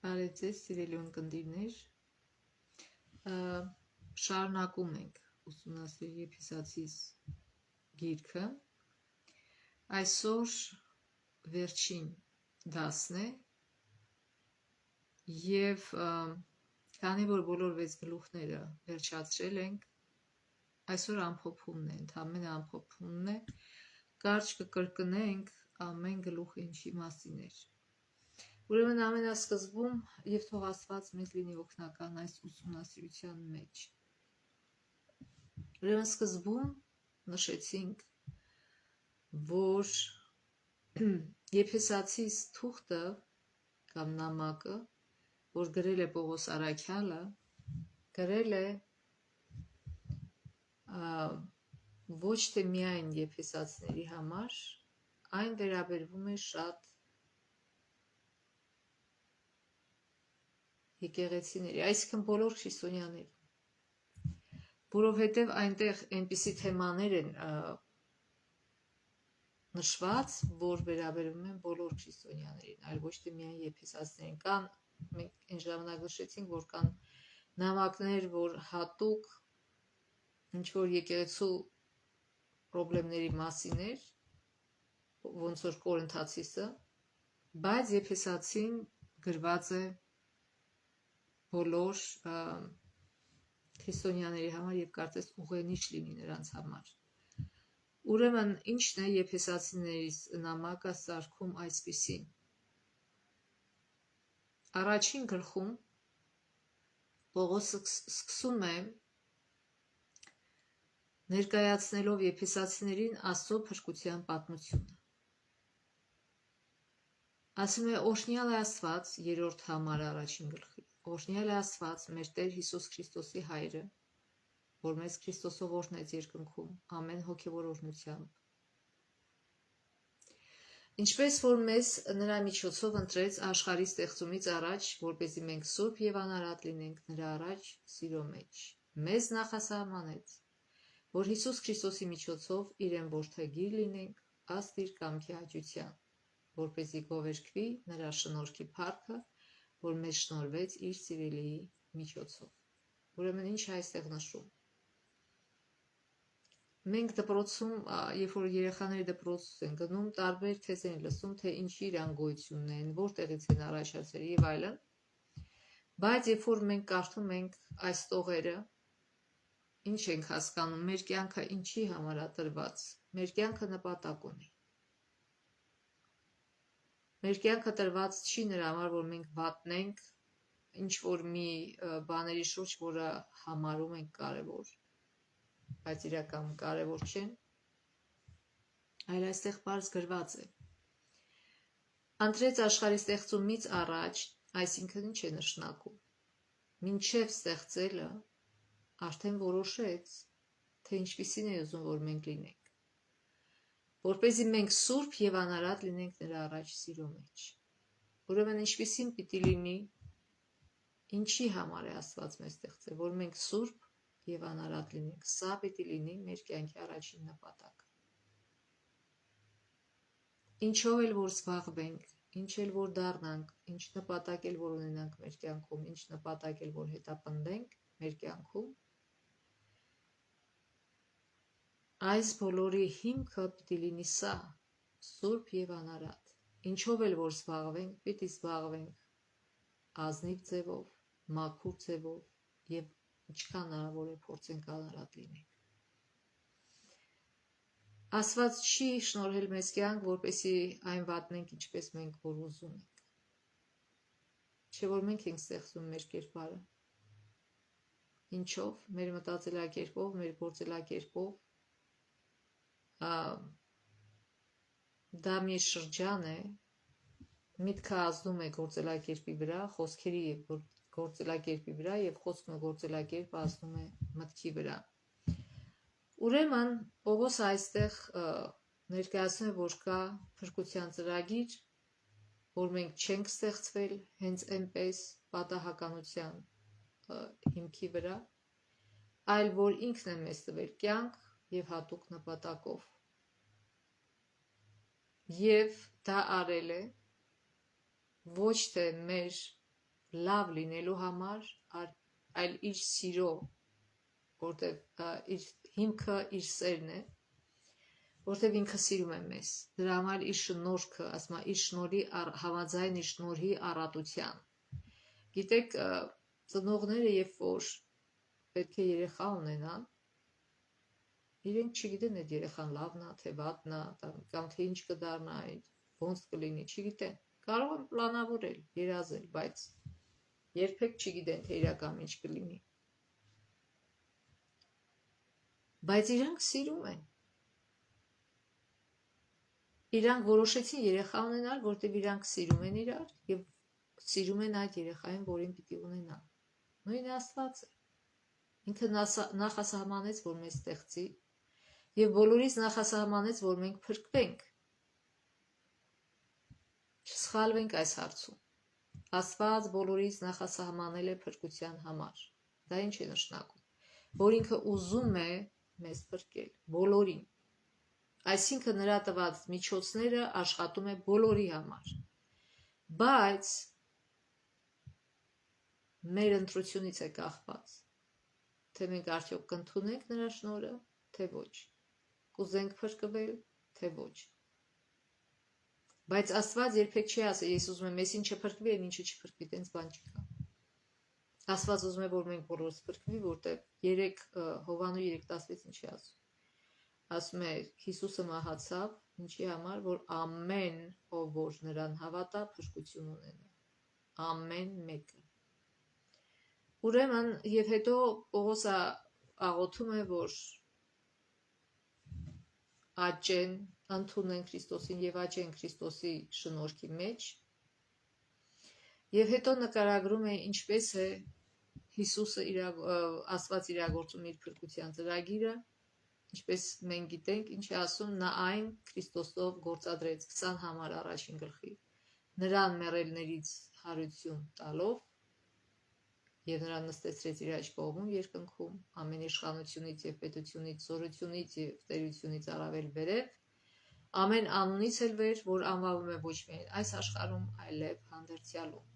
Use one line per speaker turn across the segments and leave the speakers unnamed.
Բարև ձեզ, սիրելի ունկնդիրներ, շարունակում ենք ուսումնասիրել Եփեսացիս գիրքը, այսօր վերջին դասն է և քանի որ բոլոր 6 գլուխները վերջացրել ենք, այսօր ամփոփումն է, ընդամենը ամփոփումն է, կարճ կկրկնենք ամեն գլուխը ինչի մասին էր։ Ուրեմն ամենասկզբում և թող Աստված մեզ լինի օգնական այս ուսումնասիրության մեջ։ Ուրեմն սկզբում նշեցինք, որ Եփեսացիս թուղթը կամ նամակը, որ գրել է Պողոս առաքյալը, գրել է ոչ թե միայն եփեսացիների համար, այն վերաբերվում է շատ եկեղեցիների, այսինքն բոլոր քրիստոնյաների, որովհետև այնտեղ այնպիսի թեմաներ են նշված, որ վերաբերվում են բոլոր քրիստոնյաներին, այլ ոչ թե միայն եփեսացիներին։ Կան, մենք այն ժամանակ նշեցինք, որ կան նամակներ, որ հատուկ ինչ-որ եկեղեցու պրոբլեմների մասին էր, ոնց որ Կորինթացիսը, բայց Եփեսացին գրված է բոլոր քրիստոնյաների համար և կարծես ուղենիշ լինի նրանց համար։ Ուրեմն ինչն է եփեսացիներից նամակը սարքում այսպիսին։ Առաջին գլխում Պողոսը սկսում է ներկայացնելով եփեսացիներին Աստծո փրկության պատմությունը։ Ասում է օրհնյալ է Աստված, 3-րդ համարը առաջին գլխի, օրհնյալ է Աստված, մեր Տեր Հիսուս Քրիստոսի Հայրը, որ մեզ Քրիստոսով օրհնեց երկնքում ամեն հոգևոր օրհնությամբ, ինչպես որ մեզ նրա միջոցով ընտրեց աշխարհի ստեղծումից առաջ, որպեսզի մենք սուրբ և անարատ լինենք նրա առաջ սիրո մեջ, մեզ նախասահմանեց, որ Հիսուս Քրիստոսի միջոցով իրեն որդեգիր լինենք ըստ իր կամքի հաճության, որպեսզի գովերգվի նրա շնորհքի փառքը, որ մեզ շնորհվեց իր սիրելիի միջոցով։ Ուրեմն ինչ է այստեղ նշում։ Մենք դպրոցում, երբ որ երեխաների դպրոց են գնում, տարբեր թեզեր են լսում, թե ինչի իրան գոյությունն են, որտեղից են առաջացել եւ այլն։ Բայց երբ որ մենք կարդում ենք այս տողերը, ինչ ենք հասկանում, մեր կյանքը ինչի համար է տրված։ Մեր կյանքը նպատակ ունի։ Մեր կյանքը տրված չի նրա համար, որ մենք վատնենք ինչ-որ մի բաների շուրջ, որը համարում ենք կարևոր, բայց իրականում կարևոր չեն, այլ այստեղ պարզ գրված է։ Ընտրեց աշխարհի ստեղծումից առաջ, այսինքն ինչ է նշանակում։ Մինչև ստեղծելը արդեն որոշեց, թե ինչպիսին է ուզում, որ մենք լինենք, որպեսզի մենք սուրբ և անարատ լինենք նրա առաջ սիրո մեջ։ Ուրեմն ինչպիսին պիտի լինի, ինչի համար է Աստված մեզ ստեղծել, որ մենք սուրբ և անարատ լինենք, սա պիտի լինի մեր կյանքի առաջին նպատակը։ Ինչով էլ որ զբաղվենք, ինչ էլ որ դառնանք, ինչ նպատակ էլ որ ունենանք մեր կյանքում, ինչ նպատակ էլ որ հետապնդենք մեր կյանքում, այս բոլորի հիմքը պիտի լինի սա, սուրբ և անարատ։ Ինչով էլ որ զբաղվենք, պիտի զբաղվենք ազնիվ ձևով, մաքուր ձևով և ինչքան հնարավոր է փորձենք անարատ լինենք։ Աստված չի շնորհել մեզ կյանք, որպեսզի այն վատնենք, ինչպես մենք որ ուզում ենք։ Չէ՞ որ մենք ենք ստեղծում մեր կերպարը։ Ինչով։ Մեր մտածելակերպով, մեր գործելակերպով, դա մի շրջան է, միտքը ազդում է գործելակերպի վրա, խոսքերի և գործելակերպի վրա և խոսքն ու գործելակերպը ազդում է մտքի վրա։ Ուրեմն Պողոսը այստեղ ներկայացնում է, որ կա փրկության ծրագիր, որ մենք չենք ստեղծվել հենց այնպես պատահականության հիմքի վրա, այլ որ ինքն է մեզ տվել կյանք և հատուկ նպատակով։ Եվ դա արել է ոչ թե մեր լավ լինելու համար, այլ իր սիրո, որտեղ իր հիմքը իր սերն է, որտեղ ինքը սիրում է մեզ, դրա համար իր շնորհքը, ասում է իր շնորհի համաձայն իր շնորհի առատության։ Գիտեք, ծնողները երբ որ պետք է երեխա ունենան, իրենք չգիտեն այդ երեխան լավն է, թե վատն է, կամ թե ինչ կդառնա, ոնց կլինի, չգիտեն։ Կարող են պլանավորել, երազել, բայց երբեք չգիտեն, թե իրական ինչ կլինի։ Բայց իրանք սիրում են։ Իրանք որոշեցին երեխա ունենալ, որտեղ իրանք սիրում են իրար եւ սիրում են այդ երեխային, որին պիտի ունենան։ Նույնը Աստված է։ Ինքը նախասահմանեց, որ մեզ ստեղծի եւ բոլորից նախասահմանեց, որ մենք փրկվենք։ Չսխալվենք այս հարցում։ Աստված բոլորից նախասահմանել է փրկության համար։ Դա ինչ է նշանակում։ Որ ինքը ուզում է մեզ փրկել, բոլորին։ Այսինքն նրա տված միջոցները աշխատում է բոլորի համար։ Բայց մեր ընտրությունից է կախված, թե մենք արդյոք կընդունենք նրա շնորհը, թե ոչ, կուզենք փրկվել, թե ոչ։ Բայց Աստված երբեք չի ասել, ես ուզում եմ, ես ինչը փրկվի, այն ինչը չփրկվի, տենց բան չկա։ Աստված ուզում է, որ մենք բոլորս փրկվի, որտեղ Հովանու 3:16 ինչի ասում։ Ասում է, Հիսուսը մահացավ, ինչի համար, որ ամեն ով որ նրան հավատա, փրկություն ունենա։ Ամեն մեկը։ Ուրեմն, եւ հետո Պողոսը աղոթում է, որ աճեն, ընդունեն Քրիստոսին եւ աճեն Քրիստոսի շնորհքի մեջ։ Եվ հետո նկարագրում է ինչպես է Հիսուսը Աստված իրագործում իր փրկության ծրագիրը, ինչպես մենք գիտենք, ինչ է ասում, նա այն Քրիստոսով գործադրեց 20 համար առաջին գլխի, նրան մեռելներից հարություն տալով եւ նրան նստեցրեց իր աջ կողմում երկնքում, ամեն իշխանությունից եւ պետությունից, զորությունից եւ տերությունից առավել վերև, ամեն անունից էլ վեր, որ անվանում է ոչ միայն այս աշխարհում, այլև հանդերձյալում։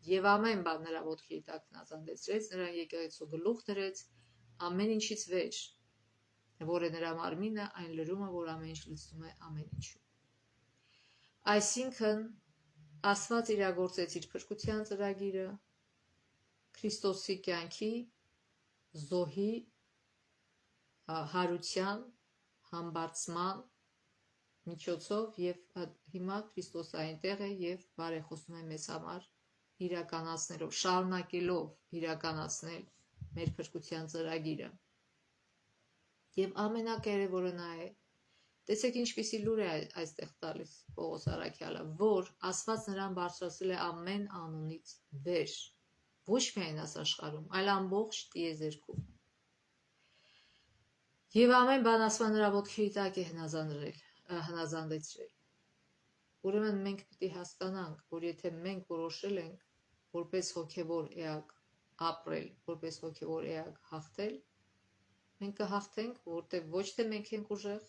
Եվ ամեն բան նրա ոտքի տակ հնազանդեցրեց, նրան եկեղեցու գլուխ դրեց, ամեն ինչից վեր, որ է նրա մարմինը, այն լրումը, որ ամեն ինչ լցնում է ամեն ինչում։ Այսինքն Աստված իրագործեց իր փրկության ծրագիրը Քրիստոսի կյանքի, զոհի, հարության, համբարձման միջոցով եւ հիմա Քրիստոսը այնտեղ է եւ բարեխոսում է մեզ համար իրականացնելով, շարունակելով իրականացնել մեր փրկության ծրագիրը։ Եվ ամենակարևորը նա է, տեսեք ինչպիսի լուր է այստեղ տալիս Պողոս առաքյալը, որ Աստված նրան բարձրացրել է ամեն անունից վեր, ոչ միայն այս աշխարհում, այլ ամբողջ տիեզերքում։ Եվ ամեն բան ասում նրա ոտքի տակ է հնազանդեցրել։ Ուրեմն մենք պիտի հասկանանք, որ եթե մենք որոշել ենք որպես հոգևոր էակ ապրել, որպես հոգևոր էակ հաղթել, մենք կհաղթենք, որտեղ ոչ թե մենք ենք ուժեղ,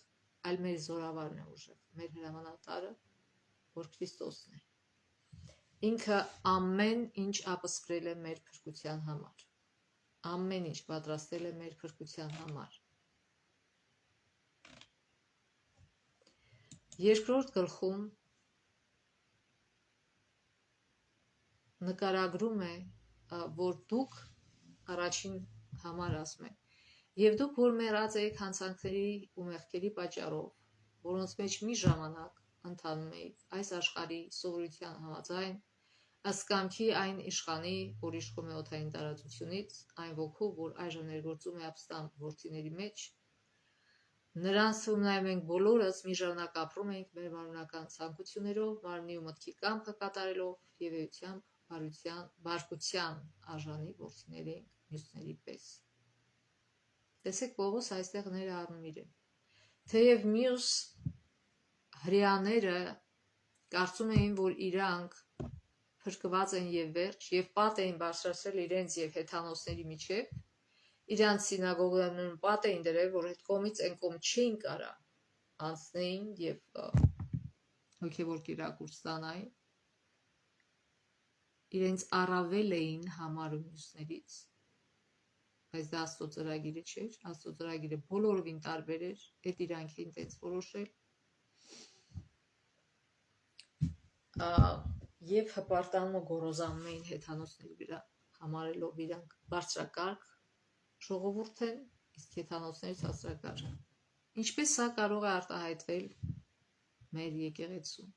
այլ մեր զորավարն է ուժեղ, մեր հրամանատարը, որ Քրիստոսն է։ Ինքը ամեն ինչ ապսպրել է մեր փրկության համար։ Ամեն ինչ պատրաստել է մեր փրկության համար։ Երկրորդ գլխում նկարագրում է, որ դուք առաջին համար ասում է, եւ դուք որ մեռած եք հանցանքների ու մեղքերի պատճառով, որոնց մեջ մի ժամանակ ընթանում եք այս աշխարհի սովորության համաձայն, ըստ կամքի այն իշխանի, որ իշխում է օդային տարածությունից, այն ոգու, որ այժմ ներգործում է ապստամբ որդիների մեջ, նրանցում նաև մենք բոլորս մի ժամանակ ապրում ենք մեր մարմնական ցանկություններով, մարմնի ու մտքի կամքը կատարելով եւ էությամբ բարկության արժանի որդիների մյուսների պես։ Տեսեք, Պողոս այստեղ ներառնում իրեն։ Թեև մյուս հրեաները կարծում էին, որ իրանք փրկված են եւ վերջ, եւ պատ էին բարձրացրել իրենց եւ հեթանոսների միջև, իրանց սինագոգաներում պատ էին դրել, որ այդ կողմից այն կողմ չէին կարա անցնեին եւ հոգեվոր կիրակուր ստանային։ իրենց առավել էին համարում մյուսներից, բայց դա Աստծո ծրագիրը չէր, Աստծո ծրագիրը բոլորովին տարբեր էր, այդ իրանք էին տենց որոշել, եւ հպարտանում ու գոռոզանում էին հեթանոսների վրա, համարելով իրանք բարձրակարգ ժողովուրդ են, իսկ հեթանոսները ցածրակարգ։ Ինչպես սա կարող է արտահայտվել մեր եկեղեցում,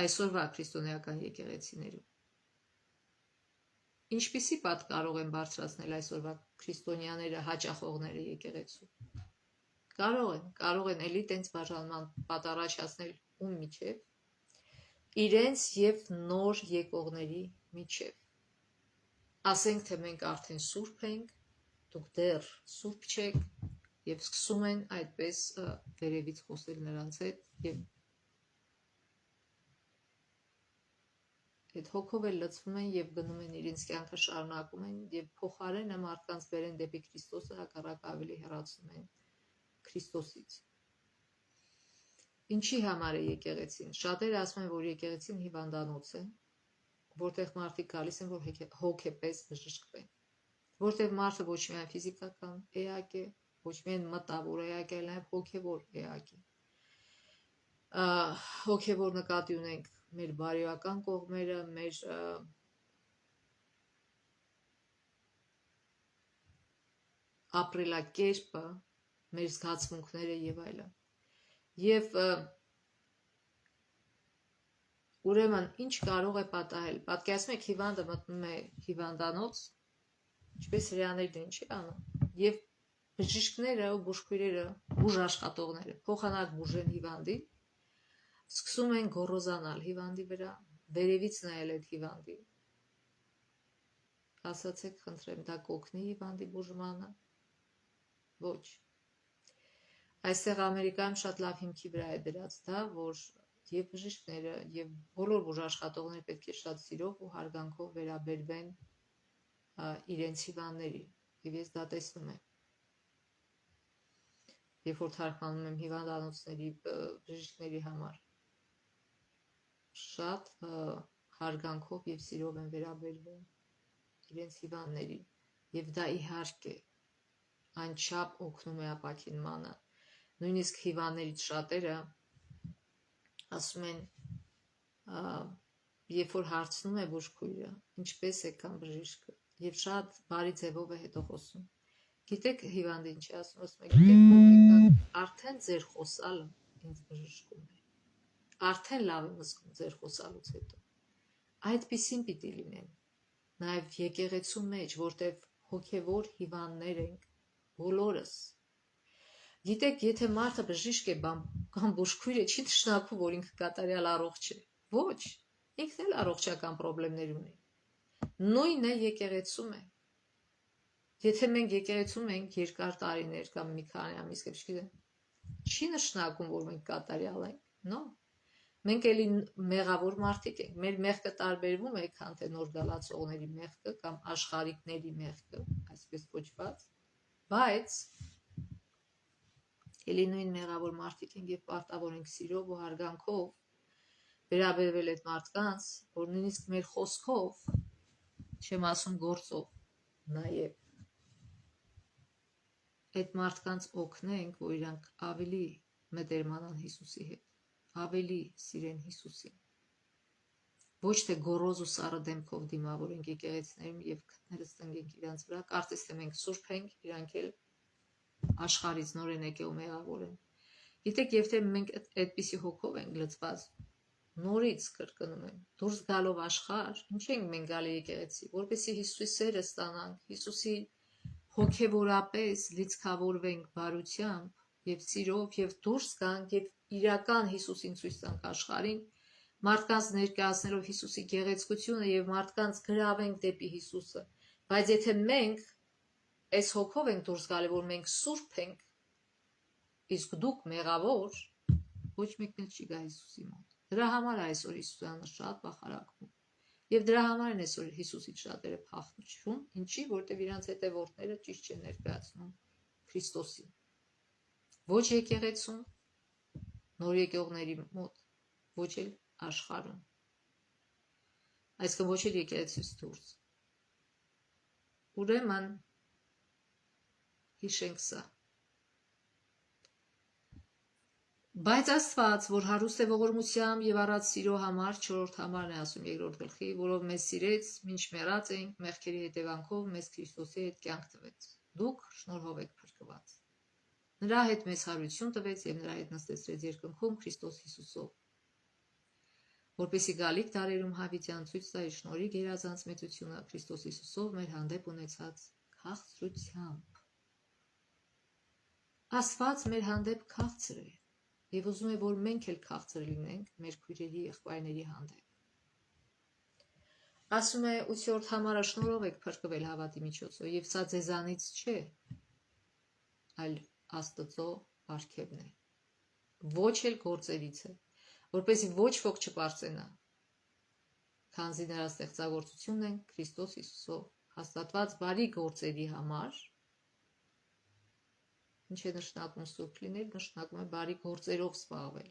այսօրվա քրիստոնեական եկեղեցիներում։ Ինչպիսի պատ կարող են բարձրացնել այսօրվա քրիստոնյաները, հաճախողները եկեղեցու։ Կարող են էլի տենց բաժանման պատ առաջացնել ում միջև, իրենց եւ նոր եկողների միջև։ Ասենք թե մենք արդեն սուրբ ենք, դուք դեռ սուրբ չեք, եւ սկսում են այդպես վերևից խոսել նրանց հետ եւ այդ հոգով էլ լցվում են եւ գնում են իրենց կյանքը շարունակում են եւ փոխարենը մարդկանց բերեն դեպի Քրիստոսը, հակառակ ավելի հեռացնում են Քրիստոսից։ Ինչի համար է եկեղեցին։ Շատերը ասում են, որ եկեղեցին հիվանդանոց է, որտեղ մարդիկ գալիս են, որ հոգեպես բժշկվեն, որտեղ մարդը ոչ միայն ֆիզիկական էակ է, ոչ միայն մտավոր էակ է, այլ նաև հոգևոր էակ է։ Հոգևոր նկատի ունենք մեր բարոյական կողմերը, մեր ապրելակերպը, մեր զգացմունքները եւ այլն։ Եվ ուրեմն ինչ կարող է պատահել։ Պատկերացնում եք, հիվանդը մտնում է հիվանդանոց, ինչպես հրեաներն ինչ անում, եւ բժիշկները ու բուժքույրերը, բուժաշխատողները փոխանակ բուժեն հիվանդին, սկսում են գոռոզանալ հիվանդի վրա, վերևից նայել այդ հիվանդին։ Ասացեք, խնդրեմ, դա կօգնի հիվանդի բուժմանը։ Ոչ։ Այստեղ Ամերիկայում շատ լավ հիմքի վրա է դրած դա, որ եւ բժիշկները եւ բոլոր բուժաշխատողները պետք է շատ սիրով ու հարգանքով վերաբերվեն իրենց հիվանդներին, եւ ես դա տեսնում եմ։ Երբ որ թարգմանում եմ հիվանդանոցների բժիշկների համար, շատ հարգանքով եւ սիրով են վերաբերվում իրենց հիվանդներին, եւ դա իհարկե անչափ օգնում է ապաքինմանը։ Նույնիսկ հիվանդներից շատերը ասում են, երբ որ հարցնում է բուժքույրը, ինչպես է կամ բժիշկը, եւ շատ բարի ձևով է հետո խոսում։ Գիտեք հիվանդը ինչ է ասում, ասում է, գիտեք, արդեն ձեր խոսալը ինձ բժշկում է։ Արդեն լավ եմ զգում ձեր խոսալուց հետո։ Այդպիսին պիտի լինեն։ Նաեւ եկեղեցու մեջ, որտեղ հոգևոր հիվանդներ ենք, բոլորս։ Գիտեք, եթե մարդը բժիշկ է կամ բուժքույր է, չի նշանակում, որ ինքը կատարյալ առողջ է։ Ոչ, ինքն էլ առողջական խնդիրներ ունի։ Նույնը եկեղեցում է։ Եթե մենք եկեղեցում ենք երկար տարիներ կամ մի քանի ամիս, չգիտեմ, չի նշանակում, որ մենք կատարյալ ենք։ No։ Մենք էլի մեղավոր մարդիկ ենք։ Մեր մեղքը տարբերվում է, քան թե նոր գալացողների մեղքը կամ աշխարհիկների մեղքը, այսպես կոչված, բայց էլի նույն մեղավոր մարդիկ ենք եւ պարտավոր ենք սիրով ու հարգանքով վերաբերվել այդ մարդկանց, որ նույնիսկ մեր խոսքով, չեմ ասում գործով, նաեւ այդ մարդկանց օգնենք, որ իրանք ավելի մտերմանան Հիսուսի հետ, ավելի սիրեն Հիսուսին։ Ոչ թե գոռոզ ու սառը դեմքով դիմավորենք եկեղեցիներում եւ քթներս տնենք իրանց վրա, կարծես թե մենք սուրբ ենք, իրանք էլ աշխարհից նորեն եկել ու մեղավոր են։ Գիտեք, եւ թե մենք այդպիսի հոգով ենք լցված, նորից կրկնում եմ, դուրս գալով աշխարհ, ինչ ենք մենք գալի եկեղեցի, որպեսզի Հիսուսի սերը ստանանք, Հիսուսի հոգևորապես լիցքավորվենք բարությամբ եւ սիրով եւ դուրս գանք եւ իրական Հիսուսին ցույց տանք աշխարհին, մարդկանց ներկայացնելով Հիսուսի գեղեցկությունը եւ մարդկանց գրավենք դեպի Հիսուսը։ Բայց եթե մենք այս հոգով ենք դուրս գալի, որ մենք սուրբ ենք, իսկ դուք մեղավոր, ոչ մեկն էլ չի գա Հիսուսի մոտ։ Դրա համար է այսօր Հիսուսյանը շատ բախարակվում։ Եվ դրա համար են այսօր Հիսուսից շատերը փախչում, ինչի, որտեղ իրանց հետևորդները ճիշտ չեն ներկայացնում Քրիստոսին։ Ոչ եկեղեցում, նոր եկողների մոտ, ոչ էլ աշխարհում։ Այսինքն ոչ էլ եկեղեցուց դուրս։ Ուրեմն հիշենք սա։ Բայց Աստված, որ հարուստ է ողորմությամբ եւ առած սիրո համար, 4-րդ համարն է ասում 2-րդ գլխի, որով մեզ սիրեց, մինչ մեռած էինք, մեղքերի հետևանքով մեզ Քրիստոսի հետ կյանք տվեց։ Դուք շնորհով եք փրկված։ Նրա հետ մեզ հարություն տվեց եւ նրա հետ նստեցրեց երկնքում Քրիստոս Հիսուսով, որպեսզի գալիք դարերում հավիտյան ցույց տա իր շնորհի գերազանց մեծությունը Քրիստոս Հիսուսով մեր հանդեպ ունեցած քաղցրությամբ։ Աստված մեր հանդեպ քաղցր է եւ ուզում է, որ մենք էլ քաղցր լինենք մեր քույրերի եղբայրների հանդեպ։ Ասում է 8-րդ համարը շնորհով եք փրկվել հավատի միջոցով եւ սա ձեզանից չէ, այլ Աստծո արգելն է։ Ոչ էլ գործերից է, որպեսզի ոչ ոք չպարծենա, քանզի նրա ստեղծագործությունն են Քրիստոս Հիսուսով հաստատված բարի գործերի համար։ Ինչ է նշանակում սուրբ լինել, նշանակում է բարի գործերով զբաղվել։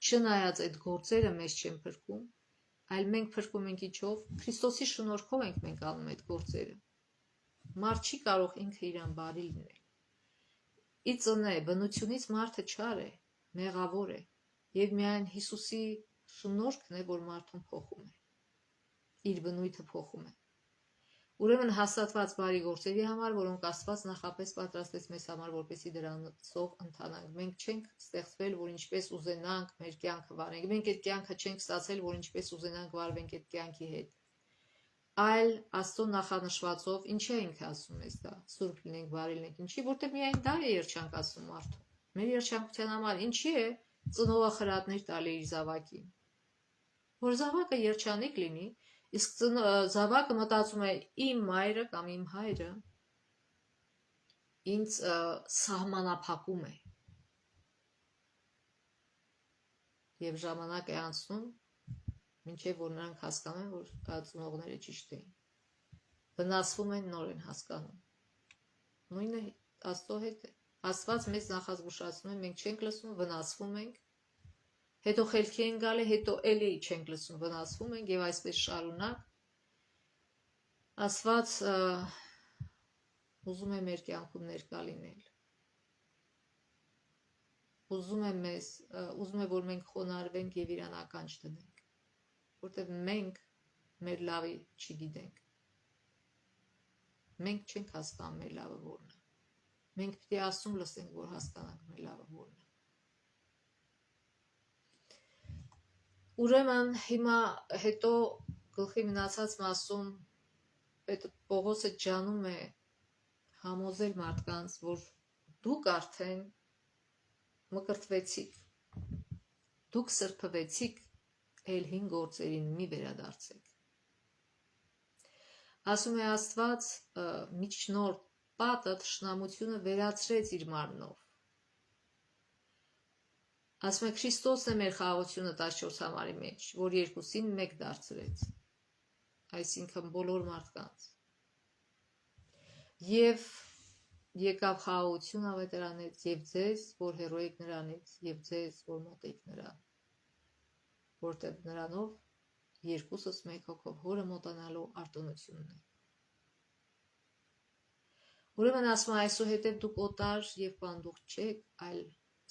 Չնայած այդ գործերը մեզ չեն փրկում, այլ մենք փրկում ենք ինչով, Քրիստոսի շնորհքով ենք մենք անում այդ գործերը։ Մարդ չի կարող ինքը իրան բարի լինել։ Ի ծնե բնությունից մարդը չար է, մեղավոր է, եւ միայն Հիսուսի շնորհքն է, որ մարդուն փոխում է։ Իր բնույթը փոխում է։ Ուրեմն հաստատված բարի գործերի համար, որոնք Աստված նախապես պատրաստեց մեզ համար, որպեսզի դրանցով ընթանանք։ Մենք չենք ստեղծվել, որ ինչպես ուզենանք մեր կյանքը վարենք։ Մենք այդ կյանքը չենք ստացել, որ ինչպես ուզենանք վարվենք այդ կյանքի հետ։ Այլ Աստծո նախանշվածով ինչ է ինքը ասում էս դա, սուրբ լինենք, բարի լինենք, ինչի, որտեղ միայն դա է երջանք ասում մարդու։ Մեր երջանկության համար ինչի է ծնողը խրատներ տալի իր զավակին, որ զավակը երջանիկ լինի, իսկ զավակը մտածում է իմ մայրը կամ իմ հայրը ինձ սահմանափակում է եւ ժամանակ է անցնում մինչեւ որ նրանք հասկանան, որ ծնողները ճիշտ էին, վնասվում են, նոր են հասկանում։ Նույնը Աստծո հետ է։ Աստված մեզ նախազգուշացնում է, մենք չենք լսում, վնասվում ենք, հետո խելքի են գալի, հետո էլի չենք լսում, վնասվում ենք եւ այսպես շարունակ։ Աստված ուզում է մեր կյանքում ներկա լինել։ Ուզում է, որ մենք խոնարհվենք եւ իրան ականջ դնենք, որտեղ մենք մեր լավի չգիտենք։ Մենք չենք հասկանում մեր լավը որն է։ Մենք պիտի Աստծուն լսենք, որ հասկանանք մեր լավը որն է։ Ուրեմն հիմա հետո գլխի մնացած մասում այդ Պողոսը ջանում է համոզել մարդկանց, որ դուք արդեն մկրտվեցիք, դուք սրբվեցիք, էլ հին գործերին մի վերադարձեք։ Ասում է Աստված միջնորդ պատը թշնամությունը վերացրեց իր մարմնով։ Ասում է Քրիստոսն է մեր խաղաղությունը 14 համարի մեջ, որ երկուսին մեկ դարձրեց, այսինքն բոլոր մարդկանց։ Եվ եկավ խաղաղություն ավետարանից, եւ ձեզ, որ հեռու եք նրանից, եւ ձեզ, որ մոտ եք նրան, որտեղ նրանով երկուսս մեկ հոգով հորը մոտանալու արտոնությունն է։ Ուրեմն ասում է այսուհետև դուք օտար եւ պանդուխ չեք, այլ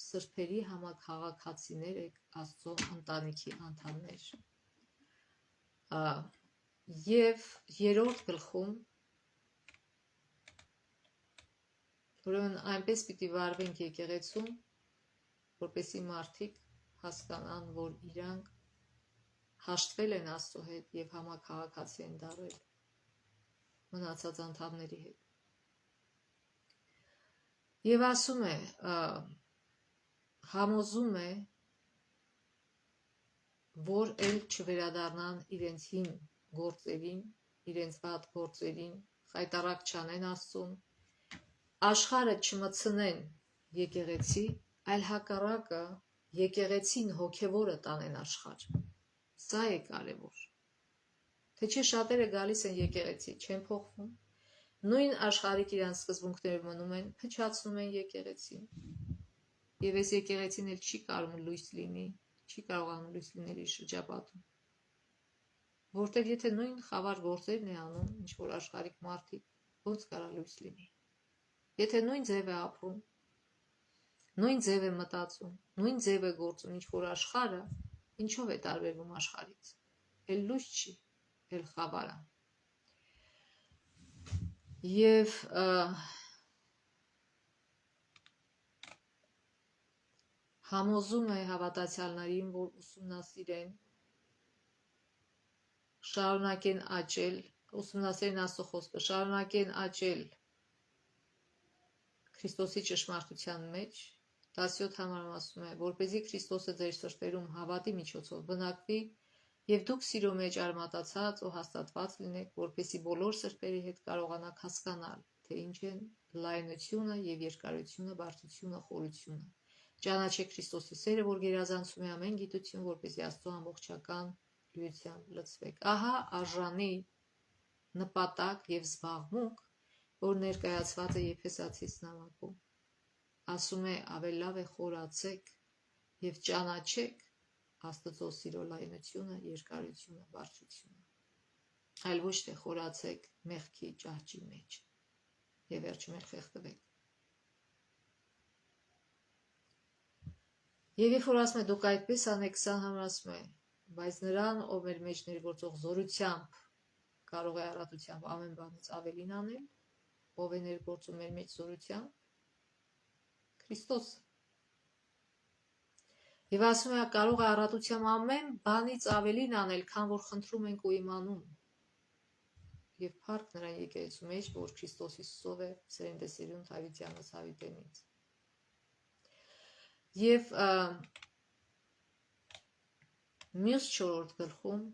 սրբերի համաքաղաքացիներ եք, Աստծո ընտանիքի անդամներ։ Եվ 3-րդ գլխում ուրեմն այնպես պիտի վարվենք եկեղեցում, որպեսզի մարդիկ հասկանան, որ իրանք հաշտվել են Աստծո հետ եւ համաքաղաքացի են դառել մնացած անդամների հետ։ Եվ ասում է, համոզում է, որ էլ չվերադառնան իրենց հին գործերին, իրենց վատ գործերին, խայտառակ չանեն Աստծուն, աշխարհը չմցնեն եկեղեցի, այլ հակառակը եկեղեցին հոգևորը տանեն աշխարհ։ Սա է կարևոր։ Թե չէ շատերը գալիս են եկեղեցի, չեն փոխվում, նույն աշխարհիկ իրանց սկզբունքներով մնում են, փչացնում են եկեղեցին։ Եվ այս եկեղեցին էլ չի կարող լույս լինի, չի կարողանում լույս լինել իր շրջապատում։ Որտեղ եթե նույն խավար գործերն է անում, ինչ որ աշխարհիկ մարդիկ, ոնց կարա լույս լինի։ Եթե նույն ձև է ապրում, նույն ձև է մտածում, նույն ձև է գործում, ինչ որ աշխարհը, ինչով է տարբերվում աշխարհից։ Էլ լույս չի, էլ խավար է։ Եվ համոզում է հավատացյալներին, որ ուսումնասիրեն, շարունակեն աճել, ուսումնասիրեն Աստծո խոսքը, շարունակեն աճել Քրիստոսի ճշմարտության մեջ, 17 համարում ասում է, որպեսզի Քրիստոսը ձեր սրտերում հավատի միջոցով բնակվի եւ դուք սիրո մեջ արմատացած ու հաստատված լինեք, որպեսզի բոլոր սրտերի հետ կարողանաք հասկանալ, թե ինչ են լայնությունը եւ երկարությունը, բարձրությունը, խորությունը։ Ճանաչեք Քրիստոսի սերը, որ գերազանցում է ամեն գիտություն, որպեսզի Աստծո ամբողջական լույսությամբ լցվեք։ Ահա արժանի նպատակ եւ զբաղմունք, որ ներկայացված է Եփեսացիս նամակում։ Ասում է, ավելի լավ է խորացեք եւ ճանաչեք Աստծո սիրո լայնությունը, երկարությունը, բարձրությունը, այլ ոչ թե խորացեք մեղքի ճահճի մեջ եւ վերջում էլ խեղդվեք։ Եվ երբ որ ասում է դուք այդպես անեք, 20 համար ասում է, բայց նրան, ով մեր մեջ ներգործող զորությամբ կարող է առատությամբ ամեն բանից ավելին անել, ով է ներգործում մեր մեջ զորությամբ, Քրիստոսը։ Եվ ասում է, կարող է առատությամբ ամեն բանից ավելին անել, քան որ խնդրում ենք ու իմանում։ Եվ փառք նրան եկեղեցու մեջ, որ Քրիստոս Հիսուսով է սերնդեսերունդ հավիտյանս հավիտենից։ Եվ մյուս 4-րդ գլխում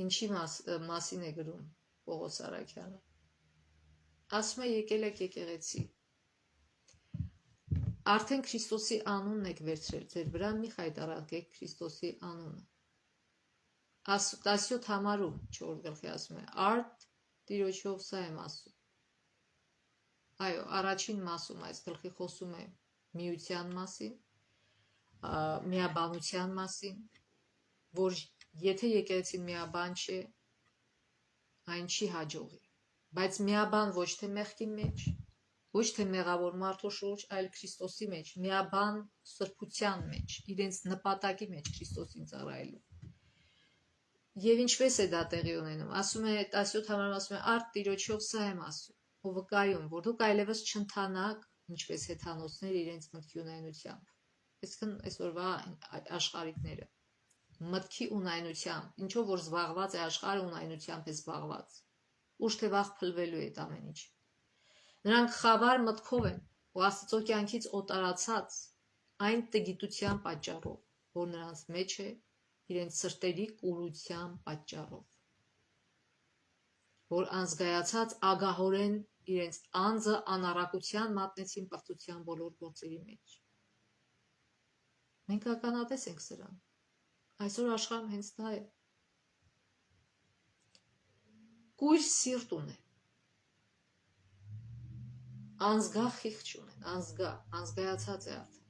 ինչի մասին է գրում Պողոս Արաքյանը։ Ասում է, եկել եք եկեղեցի, արդեն Քրիստոսի անունն եք վերցրել ձեր վրա, մի խայտառակեք Քրիստոսի անունը։ 17 համարում 4 գլխի ասում է, արդ Տիրոջով սա եմ ասում։ Այո, առաջին մասում այս գլխի խոսում է միության մասին, միաբանության մասին, որ եթե եկեղեցին միաբան չէ, այն չի հաջողի, բայց միաբան ոչ թե մեղքի մեջ, ոչ թե մեղավոր մարդու շուրջ, այլ Քրիստոսի մեջ, միաբան սրբության մեջ, իրենց նպատակի մեջ Քրիստոսին ծառայելու։ Եվ ինչպես է դա տեղի ունենում, ասում է 17 համարում ասում է, արդ Տիրոջով սա եմ ասում, ու վկայում, որ դուք այլևս չընթանաք, ինչպես հեթանոսներ իրենց մտքի ունայնությամբ։ Այսինքն այսօրվա աշխարհիկները մտքի ունայնությամբ, ինչով որ զբաղված է աշխարհը ունայնությամբ է զբաղված, ուշ թե վաղ փլվելու է այդ ամեն ինչ։ Նրանք խավար մտքով են ու Աստծո կյանքից օտարացած այն տգիտության պատճառով, որ նրանց մեջ է, իրենց սրտերի կուրության պատճառով, որ անզգայացած ագահորեն իրենց անձը անառակության մատնեցին պղծության բոլոր գործերի մեջ։ Մենք ականատես ենք սրան։ Այսօր աշխարհում հենց դա է։ Կույր սիրտ ունեն, անզգա խիղճ ունեն, անզգայացած է արդեն,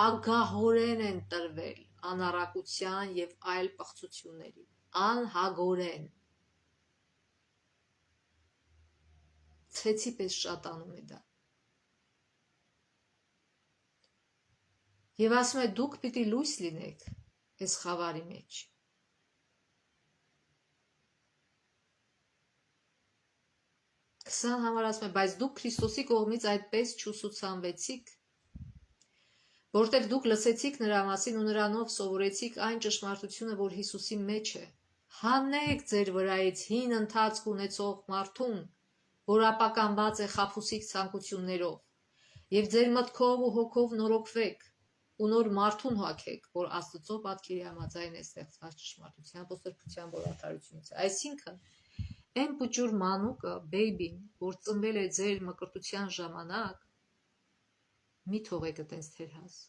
ագահորեն են տրվել անառակության եւ այլ պղծությունների, անհագորեն, ցեցի պես շատանում է դա։ Եվ ասում է, դուք պիտի լույս լինեք այս խավարի մեջ։ Քսան համար ասում է, բայց դուք Քրիստոսի կողմից այդպես չուսուցանվեցիք, որտեղ դուք լսեցիք նրա մասին ու նրանով սովորեցիք այն ճշմարտությունը, որ Հիսուսի մեջ է։ Հանեք ձեր վրայից հին ընթացք ունեցող մարդուն, որ ապականված է խաբուսիկ ցանկություններով, եւ ձեր մտքով ու հոգով նորոգվեք ու նոր մարդուն հոգեք, որ Աստծո պատկերի համաձայն է ստեղծված ճշմարտությամբ ու սրբությամբ ու արդարությունից։ Այսինքն, այն փուճուր մանուկը, բեյբին, որ ծնվել է ձեր մկրտության ժամանակ, մի թողեք այտենց թերհաս,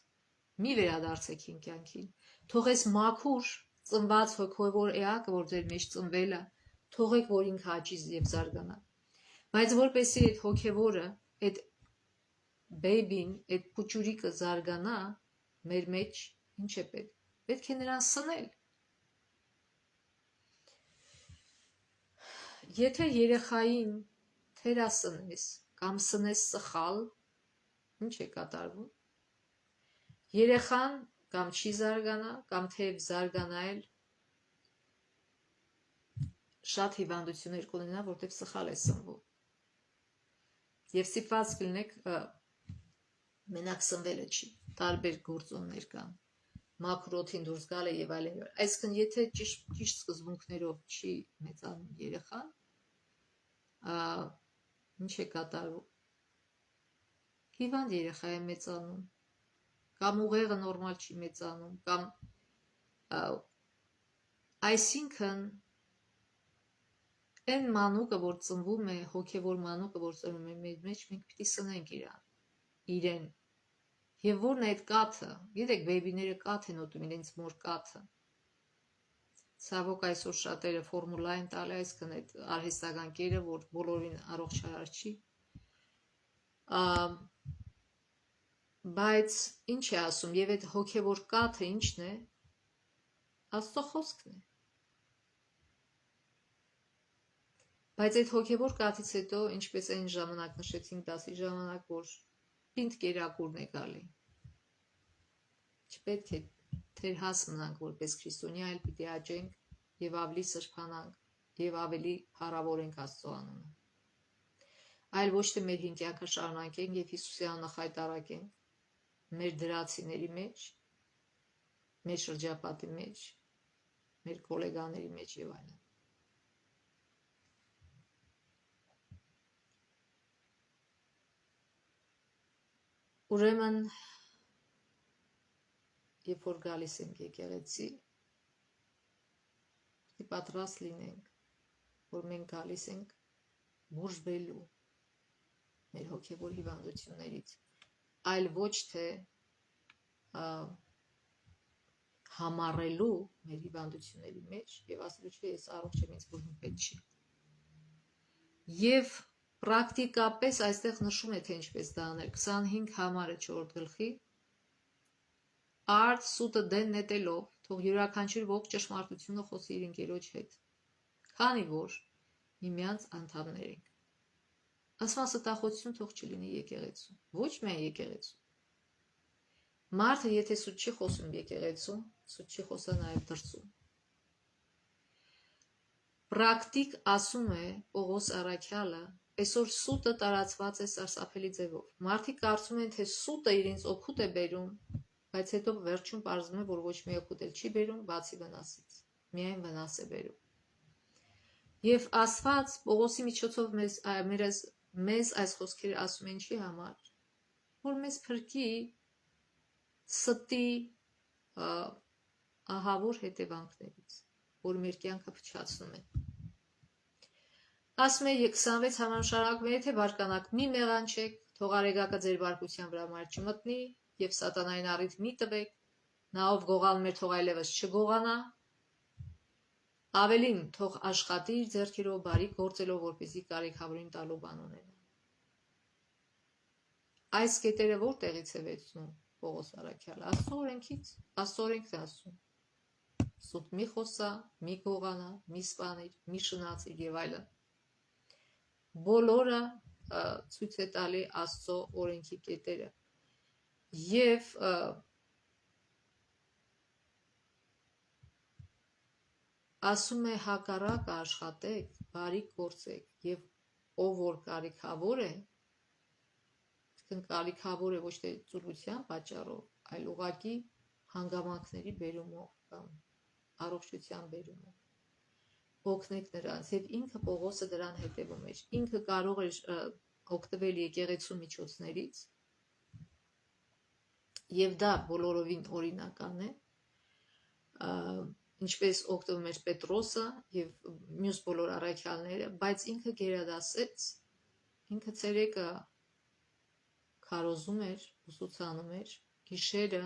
մի վերադարձեք հին կյանքին, թող այս մաքուր ծնված հոգևոր էակը, որ ձեր մեջ ծնվել է, թողեք, որ ինքը աճի եւ զարգանա։ Բայց որպեսզի այդ հոգևորը, այդ բեյբին, այդ փուճուրիկը զարգանա, մեր մեջ ինչ է պետք։ Պետք է նրան սնել։ Եթե երեխային թերասնես կամ սնես սխալ, ինչ է կատարվում։ Երեխան կամ չի զարգանա, կամ թեև զարգանայել շատ հիվանդություններ կունենա, որտեղ սխալ է սնվում։ Եվ ստիպված կլինեք մենակ սնվելը չի, տարբեր գործոններ կան, մաքրոթին դուրս գալը եւ այլն։ Այսինքն, եթե ճիշտ սկզբունքներով չի մեծանում երեխան, ինչ է կատարվում։ Հիվանդ երեխա է մեծանում, կամ ուղեղը նորմալ չի մեծանում, կամ այսինքն այն մանուկը, որ ծնվում է, հոգևոր մանուկը, որ ծնվում է մեր մեջ, մենք պիտի սնենք իրեն։ Եվ որն է այդ կաթը։ Գիտեք, բեբիները կաթ են ուտում, իրենց մոր կաթը։ Ցավոք այսօր շատերը ֆորմուլա են տալի, այսինքն այդ արհեստական կերը, որ բոլորին առողջարար չի։ Բայց ինչ է ասում, եւ այդ հոգևոր կաթը ինչն է։ Աստծո խոսքն է։ Բայց այդ հոգևոր կաթից հետո, ինչպես այն ժամանակ նշեցինք, դասի ժամանակ, որ պինդ կերակուրն է գալի։ Չպետք է թերհաս մնանք որպես քրիստոնյա, այլ պիտի աճենք եւ ավելի սրբանանք եւ ավելի փառավորենք Աստծո անունը։ Այլ ոչ թե մեր հին կյանքը շարունակենք եւ Հիսուսի անունը խայտարակենք մեր դրացիների մեջ, մեր շրջապատի մեջ, մեր գոլեգաների մեջ եւ այլն։ Ուրեմն, երբ որ գալիս ենք եկեղեցի, պիտի պատրաստ լինենք, որ մենք գալիս ենք բուժվելու մեր հոգևոր հիվանդություններից, այլ ոչ թե համառելու մեր հիվանդությունների մեջ եւ ասելու չէ, ես առողջ եմ, ինձ բուժում պետք չի։ Եվ պրակտիկապես այստեղ նշում է, թե ինչպես դա անել։ 25 համարը 4 գլխի արդ սուտը դեն նետելով, թող յուրաքանչյուր ոգ ճշմարտությունը խոսի իր ընկերոջ հետ, քանի որ միմյանց անդամներ ենք։ Ասма ստախոդություն թող չլինի եկեղեցում, ոչ միայն եկեղեցում։ Մարդը եթե սուտ չի խոսում եկեղեցում, սուտ չի խոսա նաև դրսում։ Պրակտիկ ասում է Պողոս Առաքյալը, այսօր սուտը տարածված է սարսափելի ձևով։ Մարդիկ կարծում են, թե սուտը իրենց օգուտ է բերում, բայց հետո վերջում պարզվում է, որ ոչ մի օգուտ էլ չի բերում, բացի վնասից, միայն վնաս է բերում։ Եվ Աստված Պողոսի միջոցով մեզ այս խոսքերը ասում է ինչի համար, որ մեզ փրկի ստի ահավոր հետևանքներից, որ մեր կյանքը փչացնում են։ Ասում է 26 համարում շարունակում է, եթե բարկանաք մի մեղանչեք, թող արեգակը ձեր բարկության վրա մար չմտնի, եւ սատանային առիթ մի տվեք, նա ով գողանում է, թող այլևս չգողանա, ավելին թող աշխատի իր ձեռքերով բարի գործելով, որպեսզի կարիքավորին տալու բան ունենա։ Այս կետերը որտեղից է վերցնում Պողոս Առաքյալը։ Աստծո օրենքից, Աստծո օրենքն է ասում։ Սուտ մի խոսա, մի գողանա, մի սպանիր, մի շնացիր եւ այլն։ Բոլորը ցույց է տալի Աստծո օրենքի կետերը։ Եվ ասում է հակառակը աշխատեք, բարի գործեք, եւ ով որ կարիքավոր է, կարիքավոր է ոչ թե ծուլության պատճառով, այլ ուղղակի հանգամանքների բերումով կամ առողջության բերումով, օգնեք նրանց, եւ ինքը Պողոսը դրան հետևում էր, ինքը կարող էր օգտվել եկեղեցու միջոցներից, եւ դա բոլորովին օրինական է, ինչպես օգտվում էր Պետրոսը եւ մյուս բոլոր առաքյալները, բայց ինքը գերադասեց, ինքը ցերեկը քարոզում էր, ուսուցանում էր, գիշերը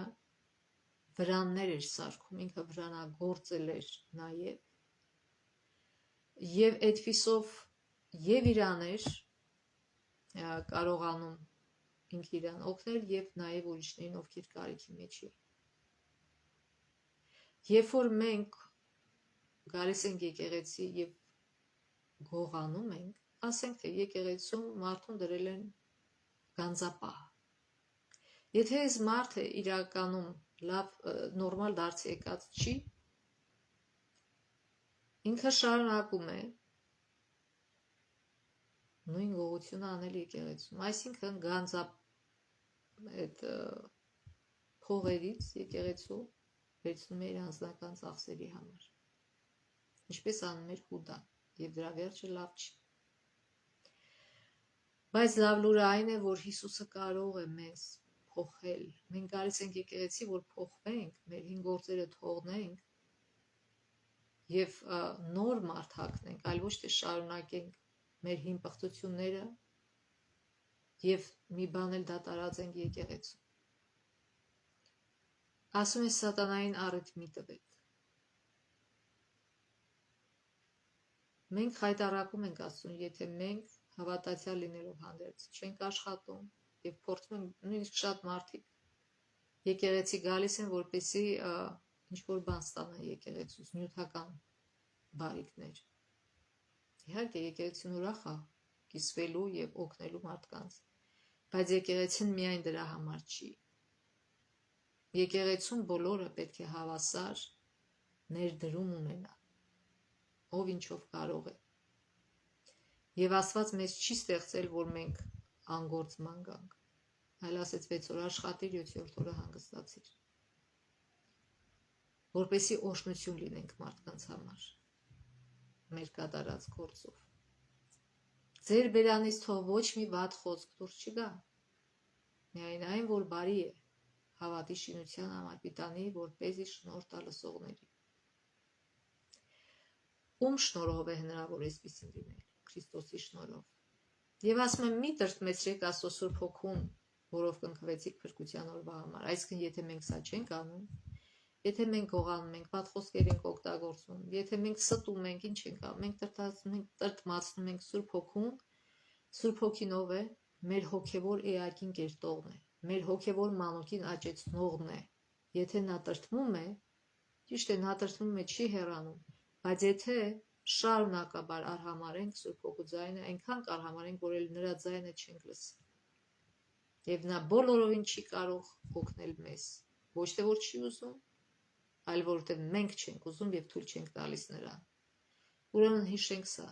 վրաններ էր սարքում, ինքը վրանագործել էր նաեւ, եւ այդպիսով եւ իրան էր կարողանում ինքը իրան օգնել եւ նաեւ ուրիշներին, ովքեր կարիքի մեջ են։ Երբ որ մենք գալիս ենք եկեղեցի եւ գողանում ենք, ասենք թե եկեղեցում մարդուն դրել են գանձապահ։ Եթե այս մարդը իրականում լավ նորմալ դարձի եկած չի, ինքը շարունակում է նույն գողությունը անել եկեղեցում, այսինքն այդ փողերից եկեղեցու վերցնում է իր անձնական ծախսերի համար, ինչպես անում էր Հուդան, եւ դրա վերջը լավ չի։ Բայց լավ լուրը այն է, որ Հիսուսը կարող է մեզ փոխել։ Մենք գալիս ենք եկեղեցի, որ փոխվենք, մեր հին գործերը թողնենք եւ նոր մարդ հագնենք, այլ ոչ թե շարունակենք մեր հին պղծությունները եւ մի բան էլ դատարածենք եկեղեցում։ Ասում է սատանային առիթ մի տվեք։ Մենք խայտառակում ենք Աստծուն, եթե մենք հավատացյալ լինելով հանդերձ չենք աշխատում եւ փորձում ենք, նույնիսկ շատ մարդիկ եկեղեցի գալիս են, որպեսզի ինչ-որ բան ստանան եկեղեցուց, նյութական բարիքներ։ Իհարկե եկեղեցին ուրախ է կիսվելու եւ օգնելու մարդկանց, բայց եկեղեցին միայն դրա համար չի։ Եկեղեցում բոլորը պետք է հավասար ներդրում ունենան, ով ինչով կարող է։ Եվ Աստված մեզ չի ստեղծել, որ մենք անգործ մանգանք, այլ ասեց 6 օր աշխատիր, 7-րդ օրը հանգստացիր, որպեսզի օրհնություն լինենք մարդկանց համար մեր կատարած գործով։ Ձեր բերանից թող ոչ մի վատ խոսք դուրս չգա, միայն այն, որ բարի է, հավատի շինության համար պիտանի, որպեսզի շնորհ տա լսողներին։ Ում շնորհով է հնարավոր այսպիսին լինել, Քրիստոսի շնորհով։ Եվ ասում եմ, մի տրտմեցրեք Աստծո Սուրբ Հոգուն, որով կնքվեցիք փրկության օրվա համար։ Այսինքն, եթե մենք սա չենք անում, եթե մենք գողանում ենք, վատ խոսքեր ենք օգտագործում, եթե մենք ստում ենք, ինչ ենք անում, մենք տրտմացնում ենք Սուրբ Հոգուն, Սուրբ Հոգին ով է, մեր հոգևոր էակին կերտողն է, մեր հոգևոր մանուկին աճեցնողն է։ Եթե նա տրտմում է, ճիշտ է, նա տրտմում է, չի հեռանում, բայց եթե շարունակաբար արհամարենք Սուրբ Հոգու ձայնը, այնքան կարհամարենք, որ էլ նրա ձայնը չենք լսի։ Եվ նա բոլորովին չի կարող օգնել մեզ, ոչ թե որ չի ուզում, այլ որովհետև մենք չենք ուզում եւ թույլ չենք տալիս նրան։ Ուրեմն հիշենք սա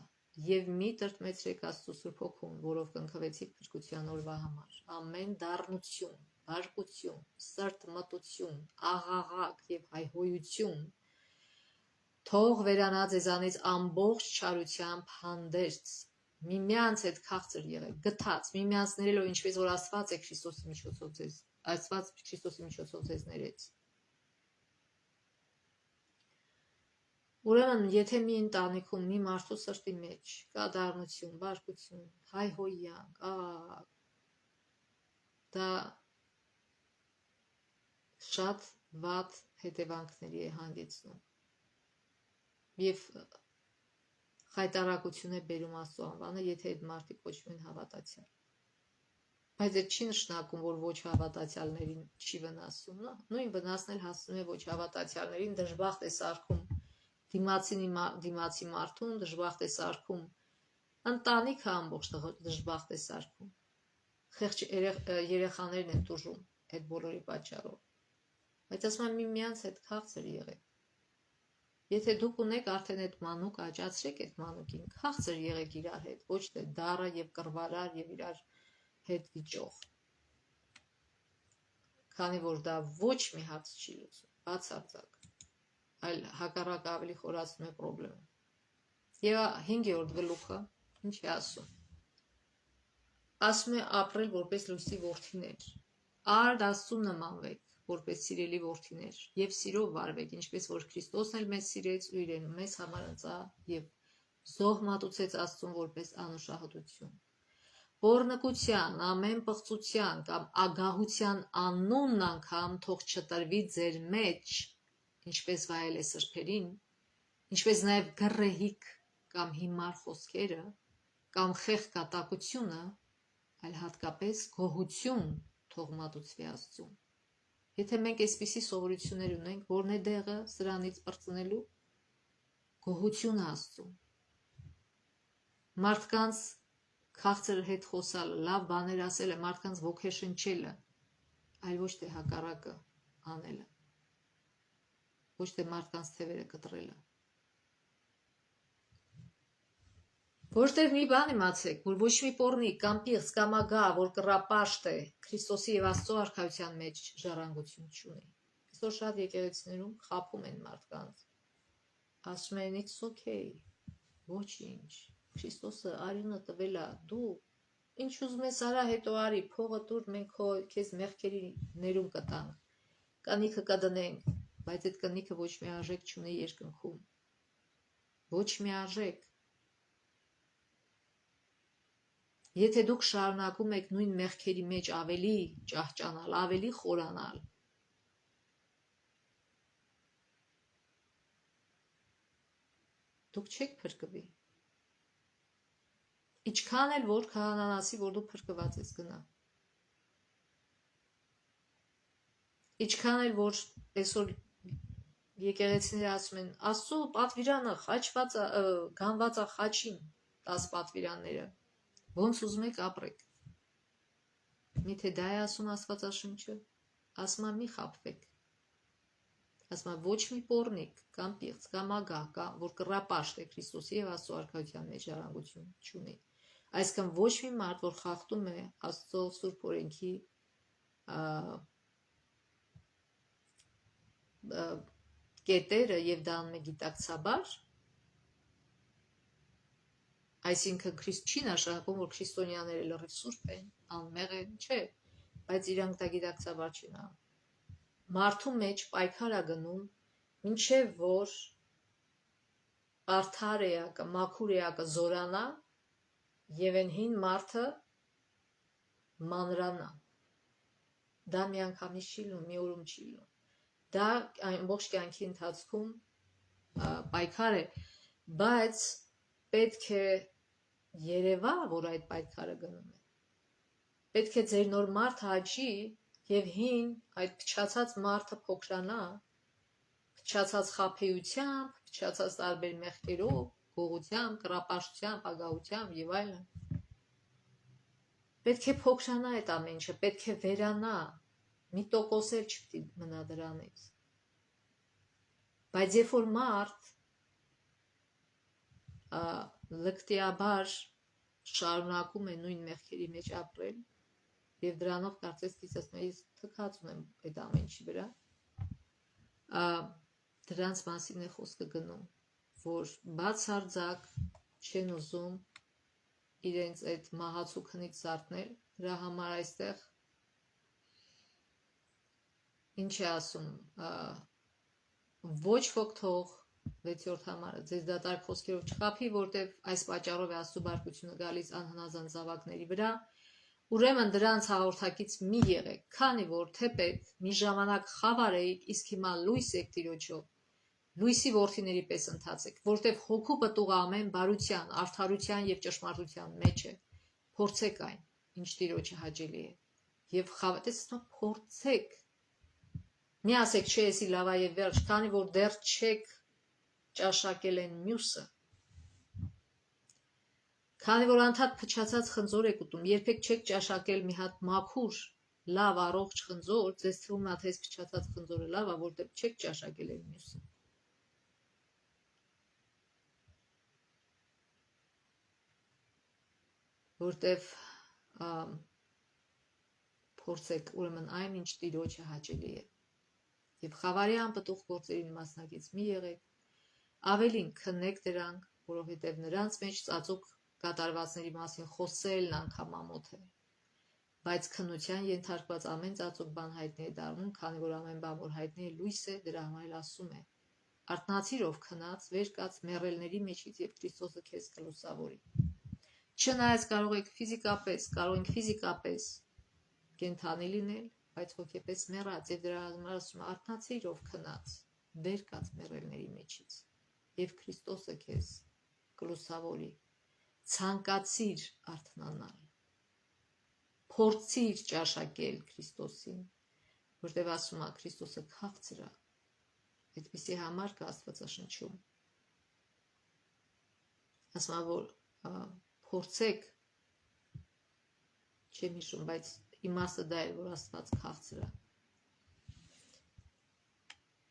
եւ մի տրտմեցրեք Աստծո Սուրբ Հոգուն, որով կնքվեցիք փրկության օրվա համար։ Ամեն դառնություն, բարկություն, սրտմտություն, աղաղակ եւ հայհոյություն թող վերանա ձեզանից ամբողջ չարությամբ հանդերձ, միմյանց հետ քաղցր եղեք, գթած, միմյանց ներելով, ինչպես որ Աստված է Քրիստոսի միջոցով ձեզ ներեց։ Ուրեմն, եթե մի ընտանիքում մի մարդու սրտի մեջ կա դառնություն, բարկություն, հայհոյանք, աղաղակ, դա շատ վատ հետևանքների է հանգեցնում եւ խայտառակություն է բերում Աստծո անվանը, եթե այդ մարդիկ կոչվում են հավատացյալ։ Բայց այդ չի նշանակում, որ ոչ հավատացյալներին չի վնասում, նույն վնասն էլ հասնում է ոչ հավատացյալներին, դժբախտ է սարքում դիմացի մարդուն, դժբախտ է սարքում ընտանիքը ամբողջ դժբախտ է սարքում։ Խեղճ երեխաներն են տուժում այդ բոլորի պատճառով։ Բայց ասում եմ, միմյանց հետ քաղցր եղեք։ Եթե դուք ունեք արդեն այդ մանուկ, աճացրեք այդ մանուկին, քաղցր եղեք իրար հետ, ոչ թե դառը եւ կռվարար եւ իրար հետ վիճող։ Քանի որ դա ոչ մի հարց չի լուծում, բացարձակ, այլ հակառակը ավելի խորացնում է խնդրը։ Եվ 5-րդ գլուխը ինչ է ասում։ Ասում է ապրել որպես լույսի որդիներ, արդ Աստծուն նմանվեք, որպես սիրելի որդիներ, եւ սիրով վարվեք, ինչպես որ Քրիստոսն էլ մեզ սիրեց ու իրեն մեզ համար ընծա եւ զոհ մատուցեց Աստծուն որպես անուշահոտություն։ Բորնկության, ամեն պղծության կամ ագահության անունն անգամ թող չտրվի ձեր մեջ, ինչպես վայել է սրբերին, ինչպես նաեւ գռեհիկ կամ հիմար խոսքերը կամ խեղճ կատակությունը, այլ հատկապես գոհություն թող մատուցվի Աստծուն։ Եթե մենք այսպիսի սովորություններ ունենք, որն է դեղը սրանից պրծնելու գոհությունը Աստծուն։ Մարդկանց քաղցր հետ խոսալը, լավ բաներ ասելը, մարդկանց ոգեշնչելը, այլ ոչ թե հակառակը անելը, ոչ թե մարդկանց թևերը կտրելը։ Որտեղ մի բան իմացեք, որ ոչ մի պոռնիկ կամ պիղծ կամ ագա, որ կռապաշտ է, Քրիստոսի եւ Աստծո արքայության մեջ ժառանգություն չունի։ Այսօր շատ եկեղեցիներում խաբում են մարդկանց։ Ասում են it's okay, ոչինչ, Քրիստոսը արյունը տվել է, դու ինչ ուզում ես արա, հետո արի, փողը տուր, մենք քեզ մեղքերի ներում կտանք, կնիքը կդնենք, բայց այդ կնիքը ոչ մի արժեք չունի երկնքում։ Ոչ մի արժեք։ Եթե դուք շարունակում եք նույն մեղքերի մեջ ավելի ճահճանալ, ավելի խորանալ, դուք չեք փրկվի։ Ինչքան էլ որ քահանան ասի, որ դու փրկված ես, գնա։ Ինչքան էլ որ այսօր եկեղեցիները ասում են, Աստծո պատվիրանը խաչված է, գանված է խաչին, 10 պատվիրանները։ Ոնց ուզում եք ապրեք։ Միթե դա է ասում Աստվածաշունչը, ասում է մի խաբվեք։ Ասում է ոչ մի պոռնիկ կամ պիղծ կամ ագահ, որ կռապաշտ է Քրիստոսի եւ Աստծո արքայության մեջ ժառանգություն չունի։ Այսինքն ոչ մի մարդ, որ խախտում է Աստծո սուրբ օրենքի կետերը եւ դա անում է գիտակցաբար, այսինքն Քրիստ չի նշանակում, որ քրիստոնյաները լրիվ սուրբ են, անմեղ են, չէ, բայց իրանք դա գիտակցաբար չեն անում։ Մարդու մեջ պայքար է գնում, մինչև որ արդար էակը, մաքուր էակը զորանա եւ այն հին մարդը մանրանա։ Դա միանգամից չի լինում, մի օրում չի լինում։ Դա ամբողջ կյանքի ընթացքում պայքար է, բայց պետք է երևա, որ այդ պայքարը գնում է։ Պետք է ձեր նոր մարդը աճի եւ հին այդ փչացած մարդը փոքրանա, փչացած խաբեությամբ, փչացած տարբեր մեղքերով, գողությամբ, կռապաշտությամբ, ագահությամբ եւ այլն։ Պետք է փոքրանա այդ ամեն ինչը, պետք է վերանա, մի տոկոս էլ չպետք է մնա դրանից։ Բայց երբ որ մարդ լկտիաբար շարունակում է նույն մեղքերի մեջ ապրել եւ դրանով կարծես կիսացնում ես թքած ունեմ այդ ամեն ինչի վրա, դրանց մասին է խոսքը գնում, որ բացարձակ չեն ուզում իրենց այդ մահացու քնից զարթնել, դրա համար այստեղ ինչ է ասում, ոչ ոք թող 6-րդ համարը ձեզ դատարկ խոսքերով չխաբի, որտեվ այս պատճառով է Աստծո բարկությունը գալիս անհնազանդ զավակների վրա, ուրեմն դրանց հաղորդակից մի եղեք, քանի որ թեպետ մի ժամանակ խավար էիք, իսկ հիմա լույս եք Տիրոջով, լույսի որդիների պես ընթացեք, որտեվ հոգու պտուղը ամեն բարության, արդարության եւ ճշմարտության մեջ է, փորձեք այն, ինչ Տիրոջը հաճելի է, եւ խավատեցնող փորձեք, մի ասեք չէ, եսի լավա եւ վերջ, քանի որ դեռ չեք ճաշակել են մյուսը, քանի որ անդադ փչացած խնձոր եք ուտում, երբեք չեք ճաշակել մի հատ մաքուր, լավ առողջ խնձոր, ձեզ թվում է թե այս փչացած խնձորը լավ է, որտեղ չեք ճաշակել են մյուսը։ Որտև փորձեք ուրեմն այն, ինչ Տիրոջը հաճելի է։ Եվ խավարի անպտուղ գործերին մասնակից մի եղեք, ավելին քննեք դրանք, որովհետև նրանց մեջ ծածուկ կատարվածների մասին խոսելն անգամ ամոթ է, բայց քննության ենթարկված ամեն ծածուկ բան հայտնի է դառնում, քանի որ ամեն բան, որ հայտնի է լույս է, դրա համար էլ ասում է. արթնացիր ով քնած, վեր կաց մեռելների մեջից եւ Քրիստոսը քեզ կլուսավորի։ Չնայած կարող ենք ֆիզիկապես կենդանի լինել, բայց հոգեպես մեռած, եւ դրա համար ասում է արթնացիր ով քնած, վեր կաց մեռելների մեջից եւ Քրիստոսը քեզ կլուսավորի։ Ցանկացիր արթնանալ։ փորձիր ճաշակել Քրիստոսին, որտեղ ասում է Քրիստոսը քաղցր է, այդպիսի համար կա Աստվածաշնչում, ասում է, որ փորձեք, չեմ հիշում, բայց իմաստը դա է, որ Աստված քաղցր է,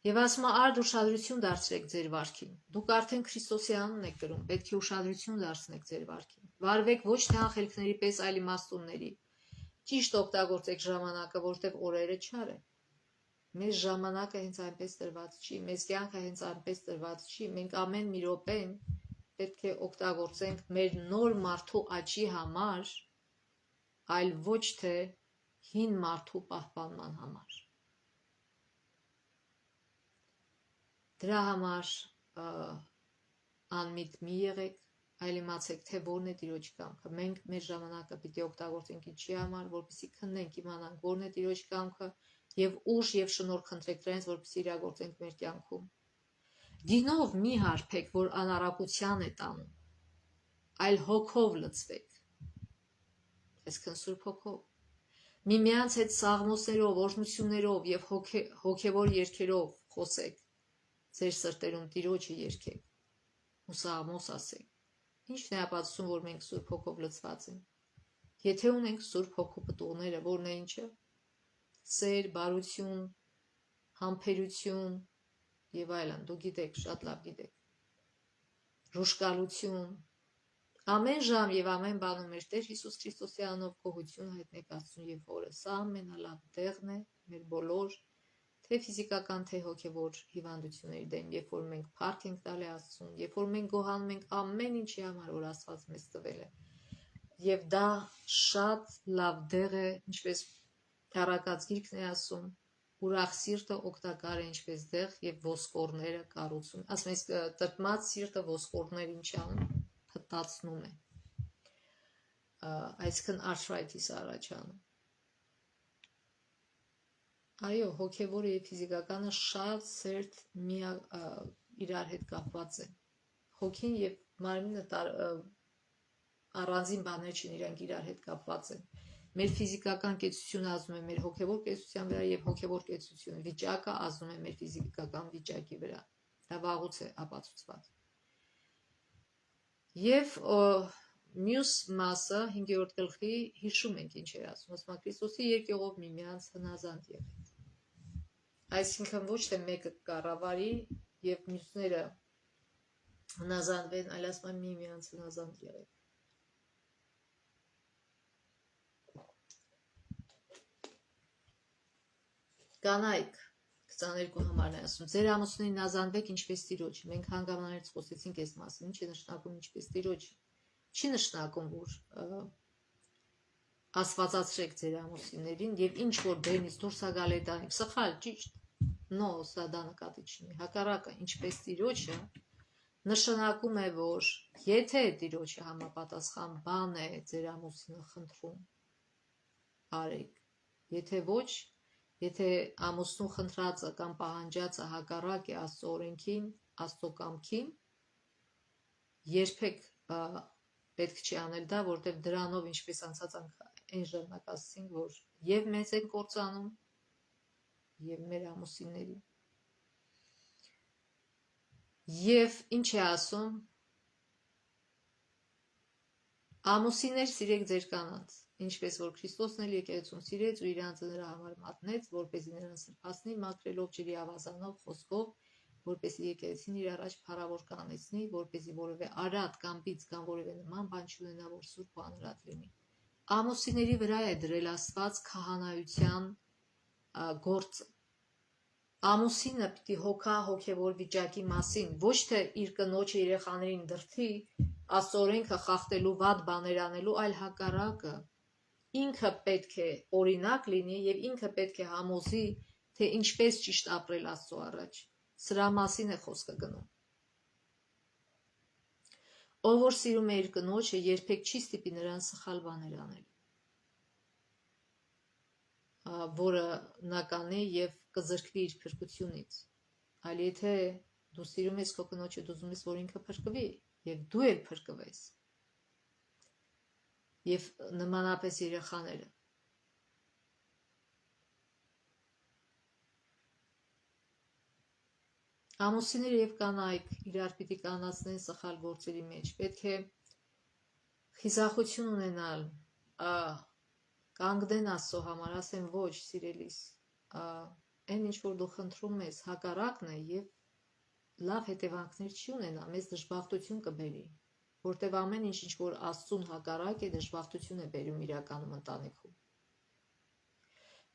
եւ ասում է, արդ ուշադրություն դարձրեք ձեր վարքին, դուք արդեն Քրիստոսի անունն եք կրում, պետք է ուշադրություն դարձնեք ձեր վարքին, վարվեք ոչ թե անխելքների պես, այլ իմաստունների, ճիշտ օգտագործեք ժամանակը, որտեղ օրերը չար են, մեզ ժամանակը հենց այնպես տրված չի, մեզ կյանքը հենց այնպես տրված չի, մենք ամեն մի րոպեն պետք է օգտագործենք մեր նոր մարդու աճի համար, այլ ոչ թե հին մարդու պահպանման համար։ Դրա համար անմիտ մի եղեք, այլ իմացեք, թե որն է Տիրոջ կամքը։ Մենք մեր ժամանակը պիտի օգտագործենք ինչի համար, որպեսզի քննենք, իմանանք որն է Տիրոջ կամքը եւ ուժ եւ շնորհ խնդրենք դրանից, որպեսզի իրագործենք մեր կյանքում։ Գինով մի հարբեք, որ անառակության է տանում, այլ հոգով լցվեք։ Այսինքն Սուրբ Հոգով։ Միմյանց հետ սաղմոսներով, օրհնություններով եւ հոգեվոր երգերով խոսեք։ Ձեր սրտերում Տիրոջը երգեք ու սաղմոս ասեք։ Ինչն է ապացուցում, որ մենք Սուրբ Հոգով լցված ենք։ Եթե ունենք Սուրբ Հոգու պտուղները, որն է ինչը։ Սեր, բարություն, համբերություն եւ այլն, դու գիտեք, շատ լավ գիտեք։ Ռուշկալություն, ամեն ժամ եւ ամեն բանում մեր Տեր Հիսուս Քրիստոսի անունով գոհություն հայտնեք Աստծուն եւ Հորը։ Սա ամենալավ տեղն է մեր բոլոր թե ֆիզիկական, թե հոգևոր հիվանդությունների դեմ, երբ որ մենք փառք ենք տալի Աստծուն, երբ որ մենք գոհանում ենք ամեն ինչի համար, որ Աստված մեզ տվել է։ Եվ դա շատ լավ դեղ է, ինչպես Թառակած գիրքն է ասում, ուրախ սիրտը օգտակար է ինչպես դեղ եւ ոսկորները կառուցում։ Ասում են, տրտմած սիրտը ոսկորներ ինչ անում, փտտացնում է։ Այսինքն arthritis առաջանում։ Այո, հոգևորը եւ ֆիզիկականը շատ սերտ իրար հետ կապված են։ Հոգին եւ մարմինը առանձին բաներ չեն, իրանք իրար հետ կապված են։ Մեր ֆիզիկական կեցությունը ազդում է մեր հոգևոր կեցության վրա եւ հոգևոր կեցությունը վիճակը ազդում է մեր ֆիզիկական վիճակի վրա։ Դա վաղուց է ապացուցված։ Եվ մյուս մասը 5-րդ գլխի հիշում ենք ինչ էր ասում, ասում է Քրիստոսի երկյուղով միմյանց հնազանդ եղեք։ Այսինքն ոչ թե մեկը կառավարի եւ մյուսները հնազանդվեն, այլ ասում է միմյանց հնազանդ եղեք։ Կանայք 22 համարն է ասում, ձեր ամուսնուին հնազանդվեք ինչպես Տիրոջը։ Մենք հանգամանալից խոսեցինք այս մասին, ինչ է նշանակում ինչպես Տիրոջը։ Չի նշանակում, որ աստվածացրեք ձեր ամուսիններին եւ ինչ որ բերնից դուրս է գալի տանիք, սխալ, ճիշտ։ No, սա դա նկատի չունի։ Հակառակը, ինչպես Տիրոջը, նշանակում է, որ եթե Տիրոջը համապատասխան բան է ձեր ամուսինը խնդրում, արեք։ Եթե ոչ, եթե ամուսնու խնդրածը կամ պահանջածը հակառակ է Աստծո օրենքին, Աստծո կամքին, երբեք պետք չի անել դա, որտեղ դրանով ինչպես անցած այն ժամանակ ասացինք, որ եւ մեզ են կործանում, եւ մեր ամուսիններին։ Եվ ինչ է ասում, ամուսիններ սիրեք ձեր կանանց, ինչպես որ Քրիստոսն էլ եկեղեցուն սիրեց ու իր անձը նրա համար մատնեց, որպեսզի նրան սրբացնի, մաքրելով ջրի ավազանով, խոսքով, որպեսզի եկեղեցին իր առաջ փառավոր կանեցնի, որպեսզի որևէ արատ կամ բիծ կամ որևէ նման բան չունենա, որ սուրբ ու անարատ լինի։ Ամուսինների վրա է դրել Աստված քահանայության գործը։ Ամուսինը պիտի հոգա հոգևոր վիճակի մասին, ոչ թե իր կնոջը երեխաներին դրթի, Աստծո օրենքը խախտելու վատ բաներ անելու, այլ հակառակը։ Ինքը պետք է օրինակ լինի եւ ինքը պետք է համոզի, թե ինչպես ճիշտ ապրել Աստծո առաջ։ Սրա մասին է խոսքը գնում։ Ով որ սիրում է իր կնոջը, երբեք չի ստիպի նրան սխալ բաներ անել, որը նա կանի եւ կզրկվի իր փրկությունից։ Այլ եթե դու սիրում ես քո կնոջը, դու ուզում ես, որ ինքը փրկվի, եւ դու էլ փրկվես։ Եվ նմանապես երեխաները, Ամուսինները եւ կանայք իրար պիտի կանացնեն սխալ գործերի մեջ։ Պետք է խիզախություն ունենալ, կանգնեն Աստծո համար, ասեն ոչ, սիրելիս, այն ինչ որ դու խնդրում ես, հակառակն է եւ լավ հետևանքներ չի ունենա, մեզ դժբախտություն կբերի, որտեւ ամեն ինչ որ Աստծուն հակառակ է, դժբախտություն է բերում իրականում ընտանիքում։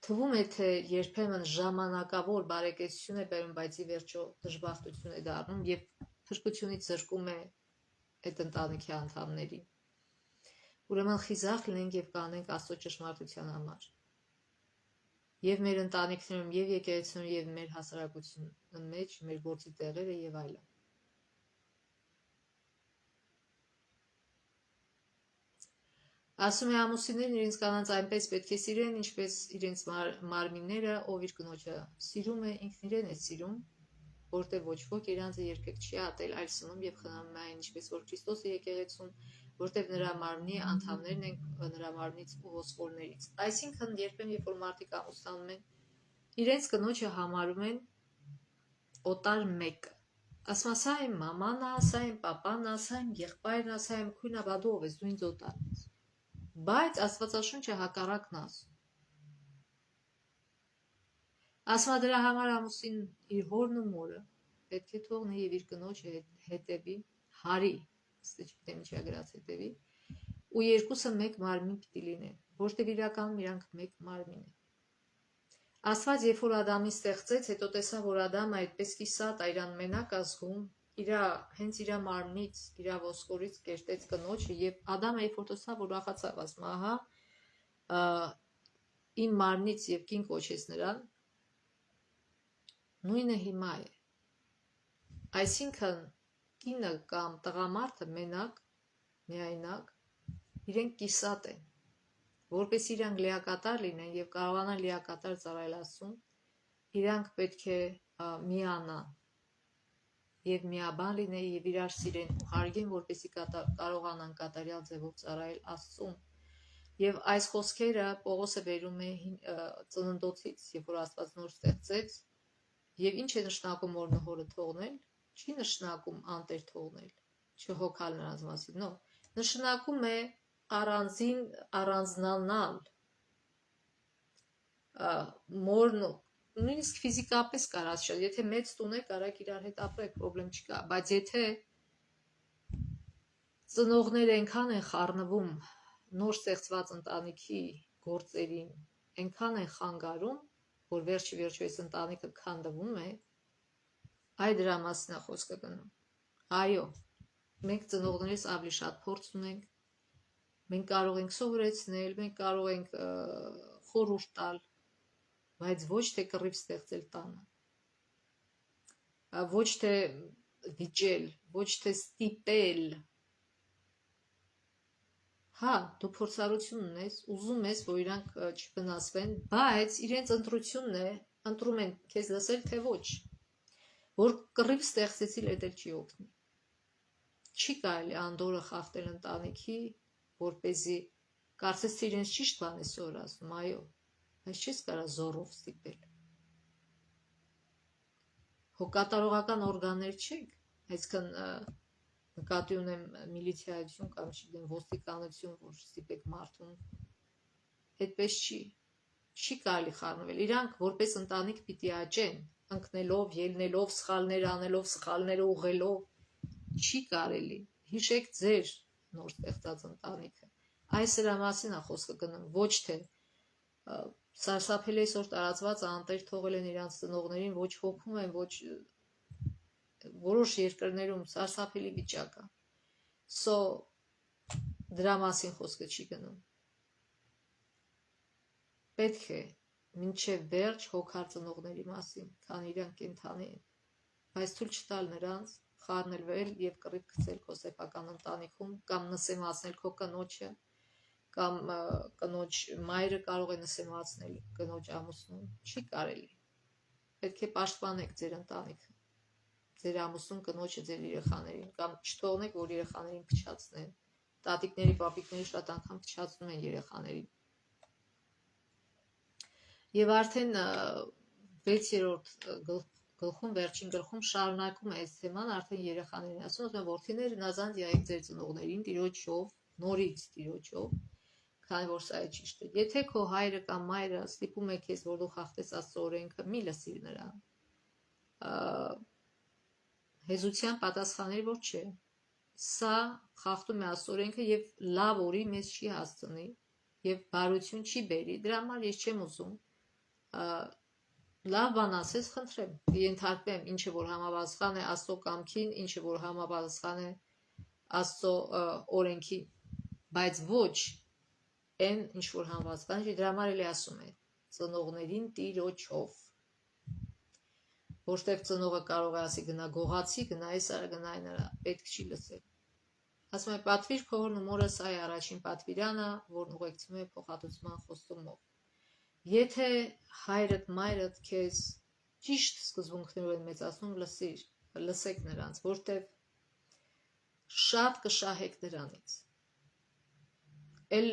Թվում է, թե երբեմն ժամանակավոր բարեկեցություն է բերում, բայց ի վերջո դժբախտություն է դառնում եւ փրկությունից զրկում է այդ ընտանիքի անդամներին։ Ուրեմն խիզախ լինենք եւ կանենք Աստծո ճշմարտության համար։ Եվ մեր ընտանիքներում, եւ եկեղեցիներում, եւ մեր հասարակության մեջ, մեր գործի տեղերը եւ այլն։ Ասում է ամուսիններն իրենց կանանց այնպես պետք է սիրեն, ինչպես իրենց մարմինները, ով իր կնոջը սիրում է, ինքն իրեն է սիրում, որտեղ ոչ ոք իրանձը երբեք չի ատել, այլ սնում եւ խնամում է այն, ինչպես որ Քրիստոսը եկեղեցուն, որտեղ նրա մարմնի անդամներն են նրա մարմնից ու ոսկորներից։ Այսինքն երբեմն երբ որ մարդիկ ամուսնանում են, իրենց կնոջը համարում են օտար մեկը։ Ասում ասա իմ մաման է, ասա իմ պապան է, ասա իմ եղբայրն է, ասա իմ քույնը, բա դու ով ես, դու ինձ օտար ես։ Բայց Աստվածաշունչը հակառակն ասում։ Ասում է դրա համար ամուսին իր հորն ու մորը պետք է թողնի եւ իր կնոջը հետևի, հարի, չգիտեմ ինչա գրած հետևի, ու երկուսը մեկ մարմին պիտի լինեն, որտեղ իրականում իրանք մեկ մարմին են։ Աստված երբ որ Ադամին ստեղծեց, հետո տեսավ, որ Ադամը այդպես կիսատ այրան մենակ ազգում, հենց իր մարմնից, իր ոսկորից կերտեց կնոջը եւ Ադամը երբ որ տեսավ, որ ուրախացավ, ասում ահա իմ մարմնից եւ կին կոչեց նրան, նույնը հիմա է։ Այսինքն կինը կամ տղամարդը մենակ, միայնակ, իրենք կիսատ են, որպես իրանք լիակատար լինեն եւ կարողանան լիակատար ծառայել Աստծուն, իրանք պետք է միանան եւ միաբան լինեն եւ իրար սիրեն ու հարգեն, որպեսզի կարողանան կատարյալ ձևով ծառայել Աստծուն։ Եվ այս խոսքերը Պողոսը բերում է ծննդոցից, երբ որ Աստված նոր ստեղծեց, եւ ինչ է նշանակում օրն ու հորը թողնել, չի նշանակում անտեր թողնել, չհոգալ նրանց մասին, նո, նշանակում է առանձին առանձնանալ մորն ու նույնիսկ ֆիզիկապես կարած շատ, եթե մեծ տուն է, կարաք իրար հետ ապրեք, պրոբլեմ չկա, բայց եթե ծնողները այնքան են խառնվում նոր ստեղծված ընտանիքի գործերին, այնքան են խանգարում, որ վերջի վերջո այս ընտանիքը քանդվում է, այ դրա մասին է խոսքը գնում։ Այո, մենք ծնողներից ավելի շատ փորձ ունենք, մենք կարող ենք սովորեցնել, մենք կարող ենք խորհուրդ տալ, բայց ոչ թե կռիվ ստեղծել տանը, ոչ թե վիճել, ոչ թե ստիպել։ Հա, դու փորձառություն ունես, ուզում ես, որ իրանք չվնասվեն, բայց իրենց ընտրությունն է, ընտրում են քեզ լսել, թե ոչ, որ կռիվ ստեղծեցիլ էլ չի օգնի։ Չի կարելի անդորը խախտել ընտանիքի, որպեսզի կարծես թե իրենց ճիշտ բան է սովորացնում, այո, բայց չես կարող զոռով ստիպել։ Հոգատարողական օրգաններ չեք, այսքան նկատի ունեմ միլիցիայություն կամ չգիտեմ ոստիկանություն, որ ստիպեք մարդուն, այդպես չի կարելի խառնվել։ Իրանք որպես ընտանիք պիտի աճեն, ընկնելով, ելնելով, սխալներ անելով, սխալները ուղղելով, չի կարելի։ Հիշեք ձեր նոր ստեղծած ընտանիքը։ Այս դրա մասին է խոսքը գնում, ոչ թե սարսափելի այսօր տարածված անտեր թողել են իրանց ծնողներին, ոչ հոգում են, ոչ որոշ երկրներում սարսափելի վիճակ է։ Դրա մասին խոսքը չի գնում։ Պետք է մինչև վերջ հոգալ ծնողների մասին, քան իրանք կենդանի են, բայց թույլ չտալ նրանց խառնվել եւ կռիվ գցել քո սեփական ընտանիքում, կամ նսեմացնել քո կնոջը, կամ կնոջ մայրը կարող է նսեմացնել կնոջ ամուսնուն, չի կարելի։ Պետք է պաշտպանեք ձեր ընտանիքը, ձեր ամուսնուն, կնոջը, ձեր երեխաներին, կամ չթողնեք, որ երեխաներին փչացնեն։ Տատիկների, պապիկների շատ անգամ փչացնում են երեխաներին։ Եվ արդեն 6-րդ գլխում վերջին գլխում շարունակում է այս թեման արդեն երեխաներին ասում եմ որդիներ հնազանդ եղեք ձեր ծնողներին տիրոջով նորից տիրոջով քանի որ սա է ճիշտը եթե քո հայրը կամ մայրը ստիպում է քեզ որ դու խախտես Աստծո օրենքը մի լսիր նրան հեզության պատասխաներ որ չէ սա խախտում է Աստծո օրենքը եւ լավ օրի մեզ չի հասցնի եւ բարություն չի բերի դրա համար ես չեմ ուզում լավ բան ասես խնդրեմ ենթարկվեմ ինչը որ համապատասխան է Աստծո կամքին ինչը որ համապատասխան է Աստծո օրենքին բայց ոչ այն ինչ որ համապատասխան է դրա համար էլ ասում է ծնողներին տիրոջով որտեղ ծնողը կարող է ասի գնա գողացի գնա այս արա գնա այն արա պետք չի լսել ասում է պատվիր քո հորն ու մորը սա է առաջին պատվիրանը որն ուղեկցում է փոխհատուցման խոստումով եթե հայրդ մայրդ քեզ ճիշտ սկզբունքներով են մեծացնում լսեք նրանց որտեղ շատ կշահեք նրանից էլ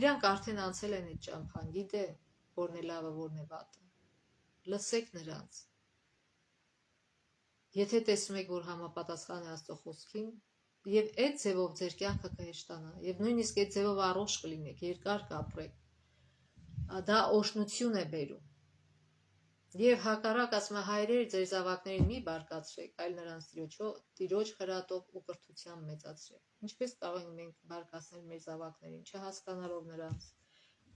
իրանք արդեն անցել են այդ ճամփան գիտեն որն է լավը որն է վատը լսեք նրանց եթե տեսնում եք որ համապատասխան է Աստծո խոսքին եւ այդ ձևով ձեր կյանքը կհեշտանա եւ նույնիսկ այդ ձևով առողջ կլինեք երկար կապրեք դա օշնություն է բերում եւ հակառակ ասում է հայրեր ձեր զավակներին մի բարկացրեք այլ նրանց տիրոջ խրատով ու կրթությամբ մեծացրեք ինչպես կարող ենք մենք բարկացնել մեր զավակներին չհասկանալով նրանց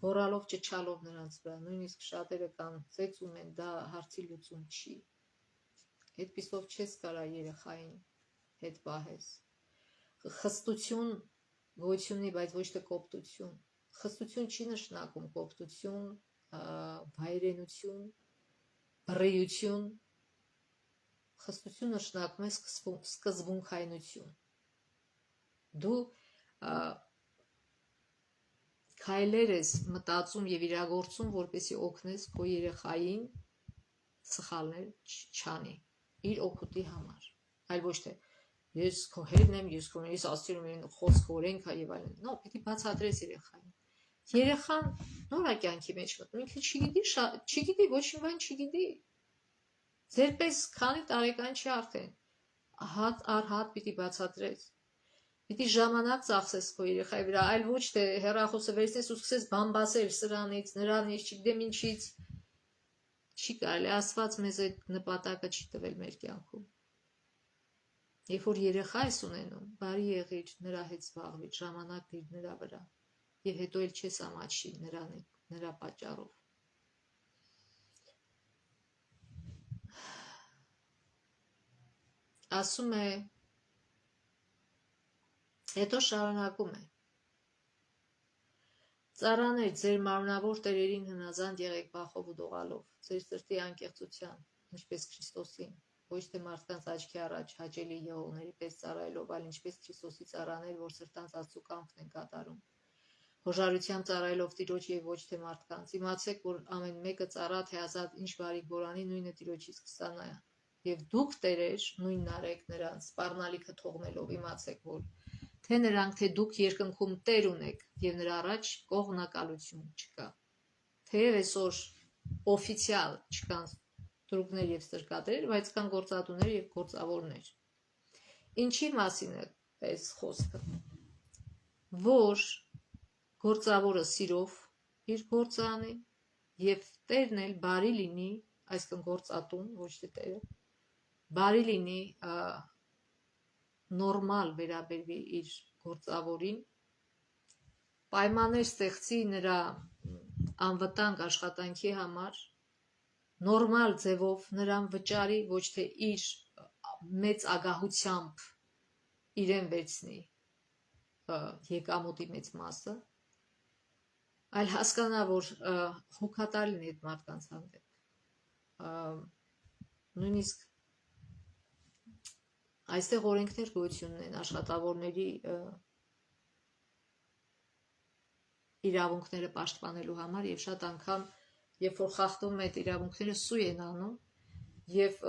գոռալով ճչալով նրանց վրա նույնիսկ շատերը կան ծեծում են դա հարցի լուծում չի այդպիսով չես կարա երեխային հետ պահես խստություն գոյություն ունի բայց ոչ թե կոպտություն խստություն չի նշանակում կոպտություն վայրենություն բռեյություն խստություն նշանակում է սկզբունքայնություն դու քայլեր ես մտածում եւ իրագործում որպեսզի օգնես քո երեխային սխալներ չանի իր օգուտի համար այլ ոչ թե ես քո հետն եմ ես քո ես ասում եմ խոսք օրենքա եւ այլն նո պիտի բացատրես երեխային երեխան նոր է կյանքի մեջ մտնում ինքը չգիտի ոչ մի բան չգիտի ձերպես քանի տարեկան չի արդեն հատ առ հատ պիտի բացատրես պիտի ժամանակ ծախսես քո երեխայի վրա այլ ոչ թե հեռախոսը վերցնես ու սկսես բամբասել սրանից նրանից չգիտեմ ինչից չի կարելի Աստված մեզ այդ նպատակը չի տվել մեր կյանքում երբ որ երեխա ես ունենում բարի եղիր նրա հետ զբաղվիր ժամանակ դիր նրա վրա եւ հետո էլ չես ամաչի նրա պատճառով ասում է հետո շարունակում է ծառաներ ձեր մարմնավոր տերերին հնազանդ եղեք բախով ու դողալով ձեր սրտի անկեղծության ինչպես Քրիստոսին ոչ թե մարդկանց աչքի առաջ հաճելի եղողների պես ծառայելով այլ ինչպես Քրիստոսի ծառաներ որ սրտանց Աստծո կամքն են կատարում հոժարությամբ ծառայելով Տիրոջ եւ ոչ թե մարդկանց իմացեք որ ամեն մեկը ծառա թե ազատ ինչ բարիք որանի նույնը Տիրոջից կստանա եւ դուք տերեր նույնն արեք նրանց սպառնալիքը թողնելով իմացեք որ թե նրանք թե դուք երկնքում Տեր ունեք եւ նրա առաջ կողմնակալություն չկա թեև այսօր օֆիցիալ չկան դրուգներ եւ ստրկատեր բայց կան գործատուներ եւ գործավորներ ինչի մասին է այս խոսքը որ գործավորը սիրով իր գործը անի եւ Տերն էլ բարի լինի այսինքն գործատուն ոչ թե Տերը բարի լինի նորմալ վերաբերվի իր գործավորին պայմաններ ստեղծի նրա անվտանգ աշխատանքի համար նորմալ ձևով նրան վճարի ոչ թե իր մեծ ագահությամբ իրեն վերցնի եկամուտի մեծ մասը այլ հասկանա որ հոգատար լինի այդ մարդկանց հանդեպ նույնիսկ այստեղ օրենքներ գոյություն ունեն աշխատավորների իրավունքները պաշտպանելու համար եւ շատ անգամ երբ որ խախտում այդ իրավունքները սուй են անում եւ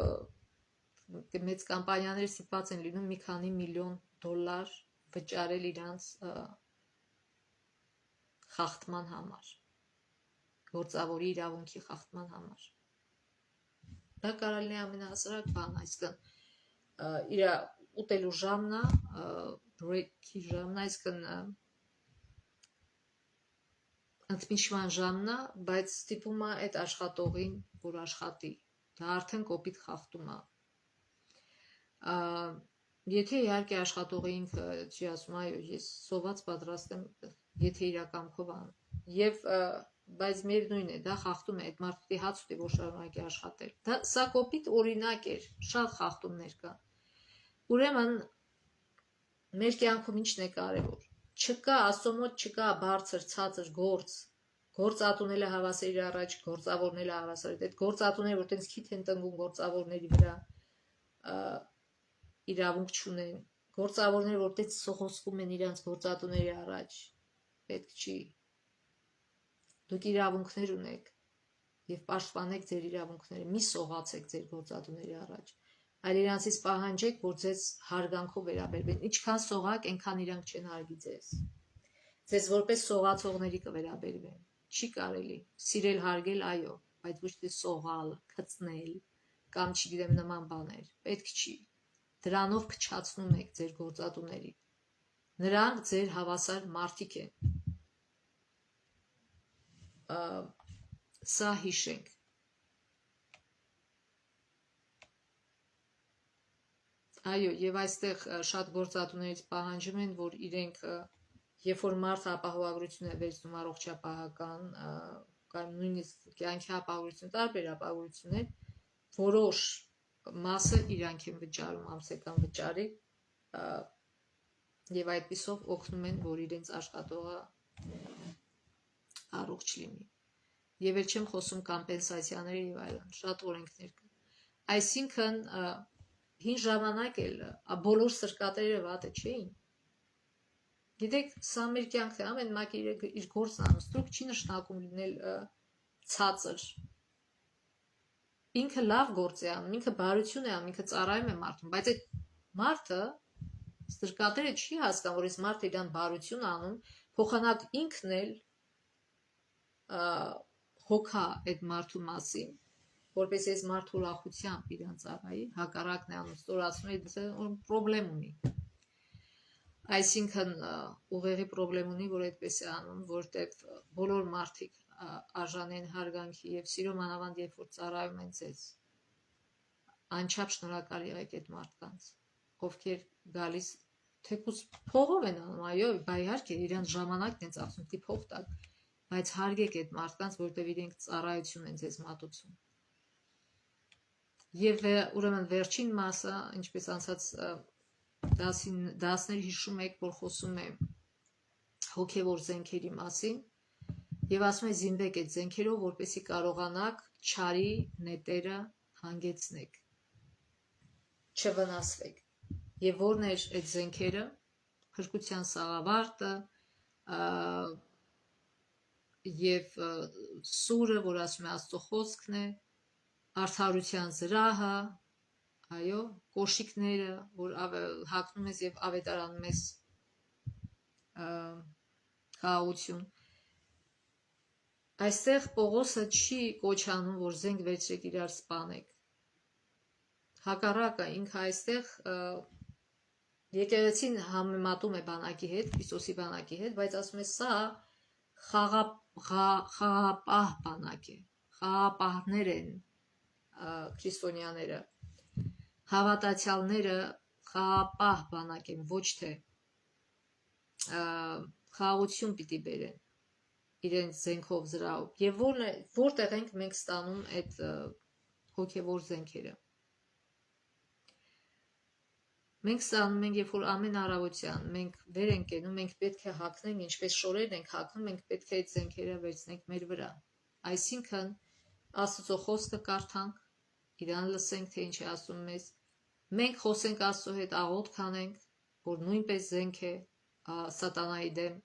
մեծ կամպանիաներ ստիպված են լինում մի քանի միլիոն դոլար վճարել իրանց խախտման համար գործավորի իրավունքի խախտման համար դա կարելի է ամենահասարակ բան, այսինքն իր ուտելու ժամն է, break-ի ժամն է, այսինքն ընդմիջման ժամն է, բայց ստիպում է այդ աշխատողին, որ աշխատի, դա արդեն կոպիտ խախտում է։ Եթե իհարկե աշխատողը ինքը չի ասում, այո, ես սոված պատրաստ եմ, եթե իրականքով ան, եւ բայց միևնույն է, դա խախտում է այդ մարդու հաց ուտի, որ շարունակի աշխատել։ Սա կոպիտ օրինակ էր, շատ խախտումներ կան։ Ուրեմն մեր կյանքում ինչն է կարևոր։ Չկա, Աստծո մոտ չկա բարձր, ցածր գործ։ Գործատունելը հավասար իր առաջ, գործավորնելը հավասար։ Այդ գործատուները, որ տենց քիթ են տնկում գործավորների վրա, իրավունք չունեն։ Գործավորները, որ տենց սողոսկում են իրանց գործատուների առաջ, պետք չի։ Դուք իրավունքներ ունեք եւ պաշտպանեք ձեր իրավունքները, մի սողացեք ձեր գործատուների առաջ, այլ իրանցից պահանջեք, որ ձեզ հարգանքով վերաբերվեն։ Ինչքան սողակ, այնքան իրանք չեն հարգի ձեզ։ Ձեզ որպես սողացողների կվերաբերվեն։ Չի կարելի սիրել, հարգել, այո, բայց ոչ թե սողալ, քծնել կամ չգիտեմ նման բաներ։ Պետք չի։ Դրանով քչացնում եք ձեր գործատուներին։ Նրանք ձեր հավասար մարդիկ են։ Սա հիշենք։ Այո, եւ այստեղ շատ գործատուներից պահանջում են, որ իրենք, երբ որ մարդը ապահովագրություն է վերցնում առողջապահական կամ նույնիսկ կյանքի ապահովություն, տարբեր ապահովություններ, որոշ մասը իրանք են վճարում ամսական վճարի եւ այդպիսով օգնում են, որ իրենց աշխատողը առողջ լինի։ Եվ էլ չեմ խոսում կոմպենսացիաների եւ այլն, շատ օրենքներ կան։ Այսինքն հին ժամանակ էլ բոլոր սրկատերը վատը չէին։ Գիտեք, սա մեր կյանքն է, ամեն մեկը իր գործն անում, ստրուկ չի նշանակում լինել ցածր։ Ինքը լավ գործ է անում, ինքը բարություն է անում, ինքը ծառայում է մարդուն, բայց այդ մարդը ստրկատերը չի հասկանում, որ այս մարդը իրան բարություն անում, փոխանակ ինքն էլ հոգա այդ մարդու մասին, որպես այս մարդու ուրախությամբ իրան ծառայի, հակառակն է անում, ստորացնում է, պրոբլեմ ունի։ Այսինքն ուղեղի պրոբլեմ ունի, որ այդպես է անում, որտեղ բոլոր մարդիկ արժան են հարգանքի եւ սիրո, մանավանդ երբ որ ծառայում են ձեզ։ Անչափ շնորհակալ եղեք այդ մարդկանց, ովքեր գալիս թեկուզ փողով են անում, այո, բայ իհարկե իրանց ժամանակն են ծախսում, դի փող տակ, բայց հարգեք այդ մարդկանց, որտեղ իրենք ծառայություն են ձեզ մատուցում։ Եվ ուրեմն վերջին մասը, ինչպես անցած դասներ հիշում եք, որ խոսում է հոգևոր զենքերի մասին եւ ասում է զինվեք այդ զենքերով, որպեսզի կարողանաք չարի նետերը հանգեցնեք, չվնասվեք։ Եվ որն է այդ զենքերը, փրկության սաղավարտը եւ սուրը, որ ասում է Աստծո խոսքն է, արդարության զրահը, այո, կոշիկները, որ հագնում ես եւ ավետարանում ես խաղաղություն։ Այստեղ Պողոսը չի կոչ անում, որ զենք վերցրեք իրար սպանեք։ Հակառակը, ինքը այստեղ եկեղեցին համեմատում է բանակի հետ, Քրիստոսի բանակի հետ, բայց ասում է սա խաղապահ բանակ է, խաղապահներ են քրիստոնյաները, հավատացյալները խաղապահ բանակ են, ոչ թե խաղաղություն պիտի բերեն իրենց զենքով զրահով։ Եվ որտեղ ենք մենք ստանում այդ հոգևոր զենքերը։ Մենք ստանում ենք, երբ որ ամեն առավոտյան մենք վեր ենք կենում, մենք պետք է հագնենք, ինչպես շորերն ենք հագնում, մենք պետք է այդ զենքերը վերցնենք մեր վրա։ Այսինքն Աստծո խոսքը կարդանք, իրան լսենք, թե ինչ է ասում մեզ։ Մենք խոսենք Աստծո հետ, աղոթք անենք, որ նույնպես զենք է սատանայի դեմ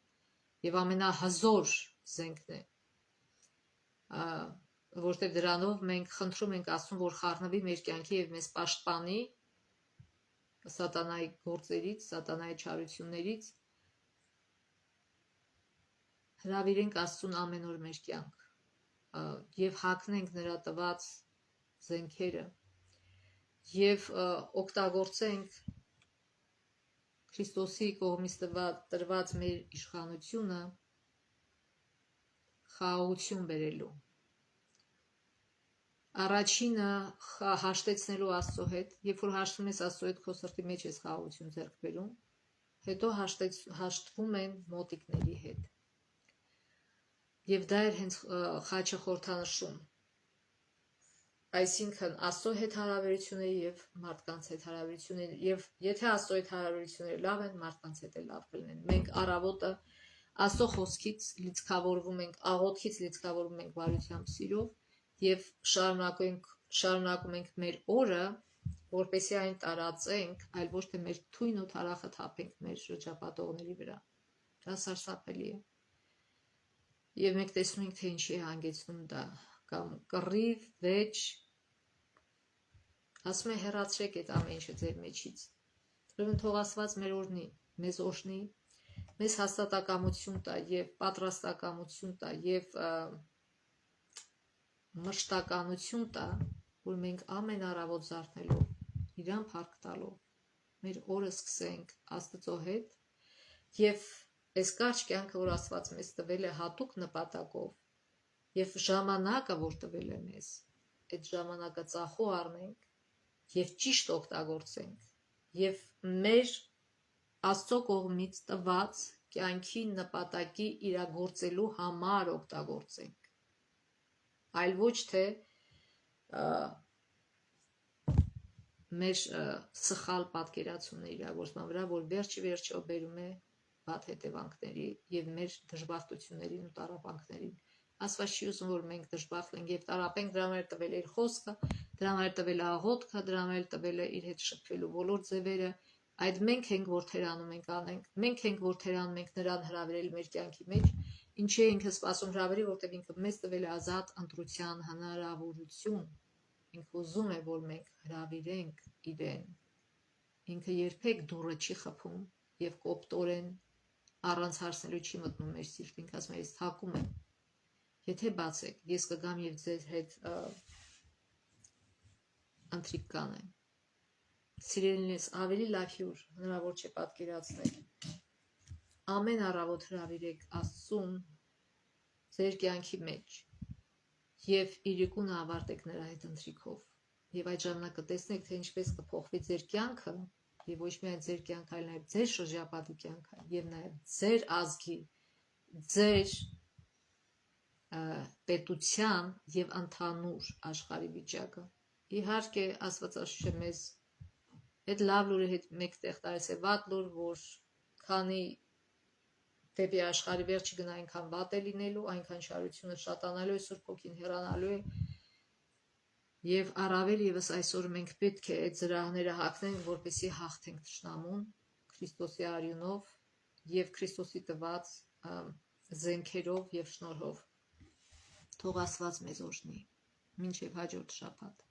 եւ ամենահզոր զենքն է, որտեղ դրանով մենք խնդրում ենք Աստծուն, որ խառնվի մեր կյանքի եւ մեզ պաշտպանի սատանայի գործերից, սատանայի չարություններից, հրավիրենք Աստծուն ամեն օր մեր կյանք եւ հագնենք նրա տված զենքերը եւ օգտագործենք Քրիստոսի կողմից տրված մեր իշխանությունը խաղաղություն բերելու։ Առաջինը հաշտեցնելու Աստծո հետ, երբ որ հաշտվում ես Աստծո հետ, քո սրտի մեջ ես խաղաղություն ձեռք բերում, հետո հաշտվում են մոտիկների հետ։ Եվ դա էր հենց խաչը խորհրդանշում։ Այսինքն Աստծո հետ հարաբերությունները եւ մարդկանց հետ հարաբերությունները, եւ եթե Աստծո հետ հարաբերությունները լավ են, մարդկանց հետ էլ լավ կլինեն։ Մենք առավոտը Աստծո խոսքից լիցքավորվում ենք, աղոթքից լիցքավորվում ենք բարությամբ, սիրով եւ շարունակում ենք մեր օրը, որպեսզի այն տարածենք, այլ ոչ թե մեր թույն ու թարախը թափենք մեր շրջապատողների վրա։ Դա սարսափելի է։ Եվ մենք տեսնում ենք, թե ինչի է հանգեցնում դա, կամ կռիվ, վեճ, ասում է հեռացրեք այդ ամեն ինչը ձեր մեջից։ Ուրեմն թող Աստված մեր օրհնի, մեզ օրհնի, մեզ հաստատակամություն տա եւ պատրաստակամություն տա եւ մշտականություն տա, որ մենք ամեն առավոտ զարթնելով իրան փառք տալով մեր օրը սկսենք Աստծո հետ եւ այս կարճ կյանքը, որ Աստված մեզ տվել է հատուկ նպատակով եւ ժամանակը, որ տվել է մեզ, այդ ժամանակը ծախու առնենք եւ ճիշտ օգտագործենք եւ մեր Աստծո կողմից տված կյանքի նպատակի իրագործելու համար օգտագործենք, այլ ոչ թե մեր սխալ պատկերացումների իրագործման վրա, որ վերջը բերում է վատ հետևանքների եւ մեր դժբախտություններին ու տառապանքներին։ Աստված չի ուզում, որ մենք դժբախտ ենք եւ տառապենք, դրա համար տվել է իր խոսքը, դրա համար տվել է աղոթքը, դրա համար տվել է իր հետ շփվելու բոլոր ձևերը, այդ մենք ենք, որ թերանում ենք անենք, մենք ենք, որ թերանում ենք նրան հրավիրել մեր կյանքի մեջ, ինչի է ինքը սպասում հրավերի, որտեղ ինքը մեզ տվել է ազատ ընտրության հնարավորություն, ինքը ուզում է, որ մենք հրավիրենք իրեն, ինքը երբեք դուռը չի խփում եւ կոպտորեն առանց հարցնելու չի մտնում մեր սիրտ, ինքը ասում է, ես թակում եմ, եթե բացեք, ես կգամ եւ ձեր հետ ընթրիք կանեմ։ Սիրելիներս, ավելի լավ հյուր հնարավոր չէ պատկերացնել։ Ամեն առավոտ հրավիրեք Աստծուն ձեր կյանքի մեջ եւ իրիկունը ավարտեք նրա հետ ընթրիքով եւ այդ ժամանակ կտեսնեք, թե ինչպես կփոխվի ձեր կյանքը եւ ոչ միայն ձեր կյանքը, այլ նաեւ ձեր շրջապատի կյանքը եւ նաեւ ձեր ազգի, ձեր պետության եւ ընդհանուր աշխարհի վիճակը։ Իհարկե Աստվածաշունչը մեզ այդ լավ լուրը հետ մեկտեղ տարես է վատ լուր, որ քանի դեպի աշխարհի վերջը գնա այնքան վատ է լինելու, այնքան չարությունը շատանալու է, Սուրբ Հոգին հեռանալու է եւ առավել եւս այսօր մենք պետք է այդ զրահները հագնենք, որպեսզի հաղթենք թշնամուն Քրիստոսի արյունով եւ Քրիստոսի տված զենքերով եւ շնորհով։ Թող Աստված մեզ օրհնի։ Մինչեւ հաջորդ շաբաթ։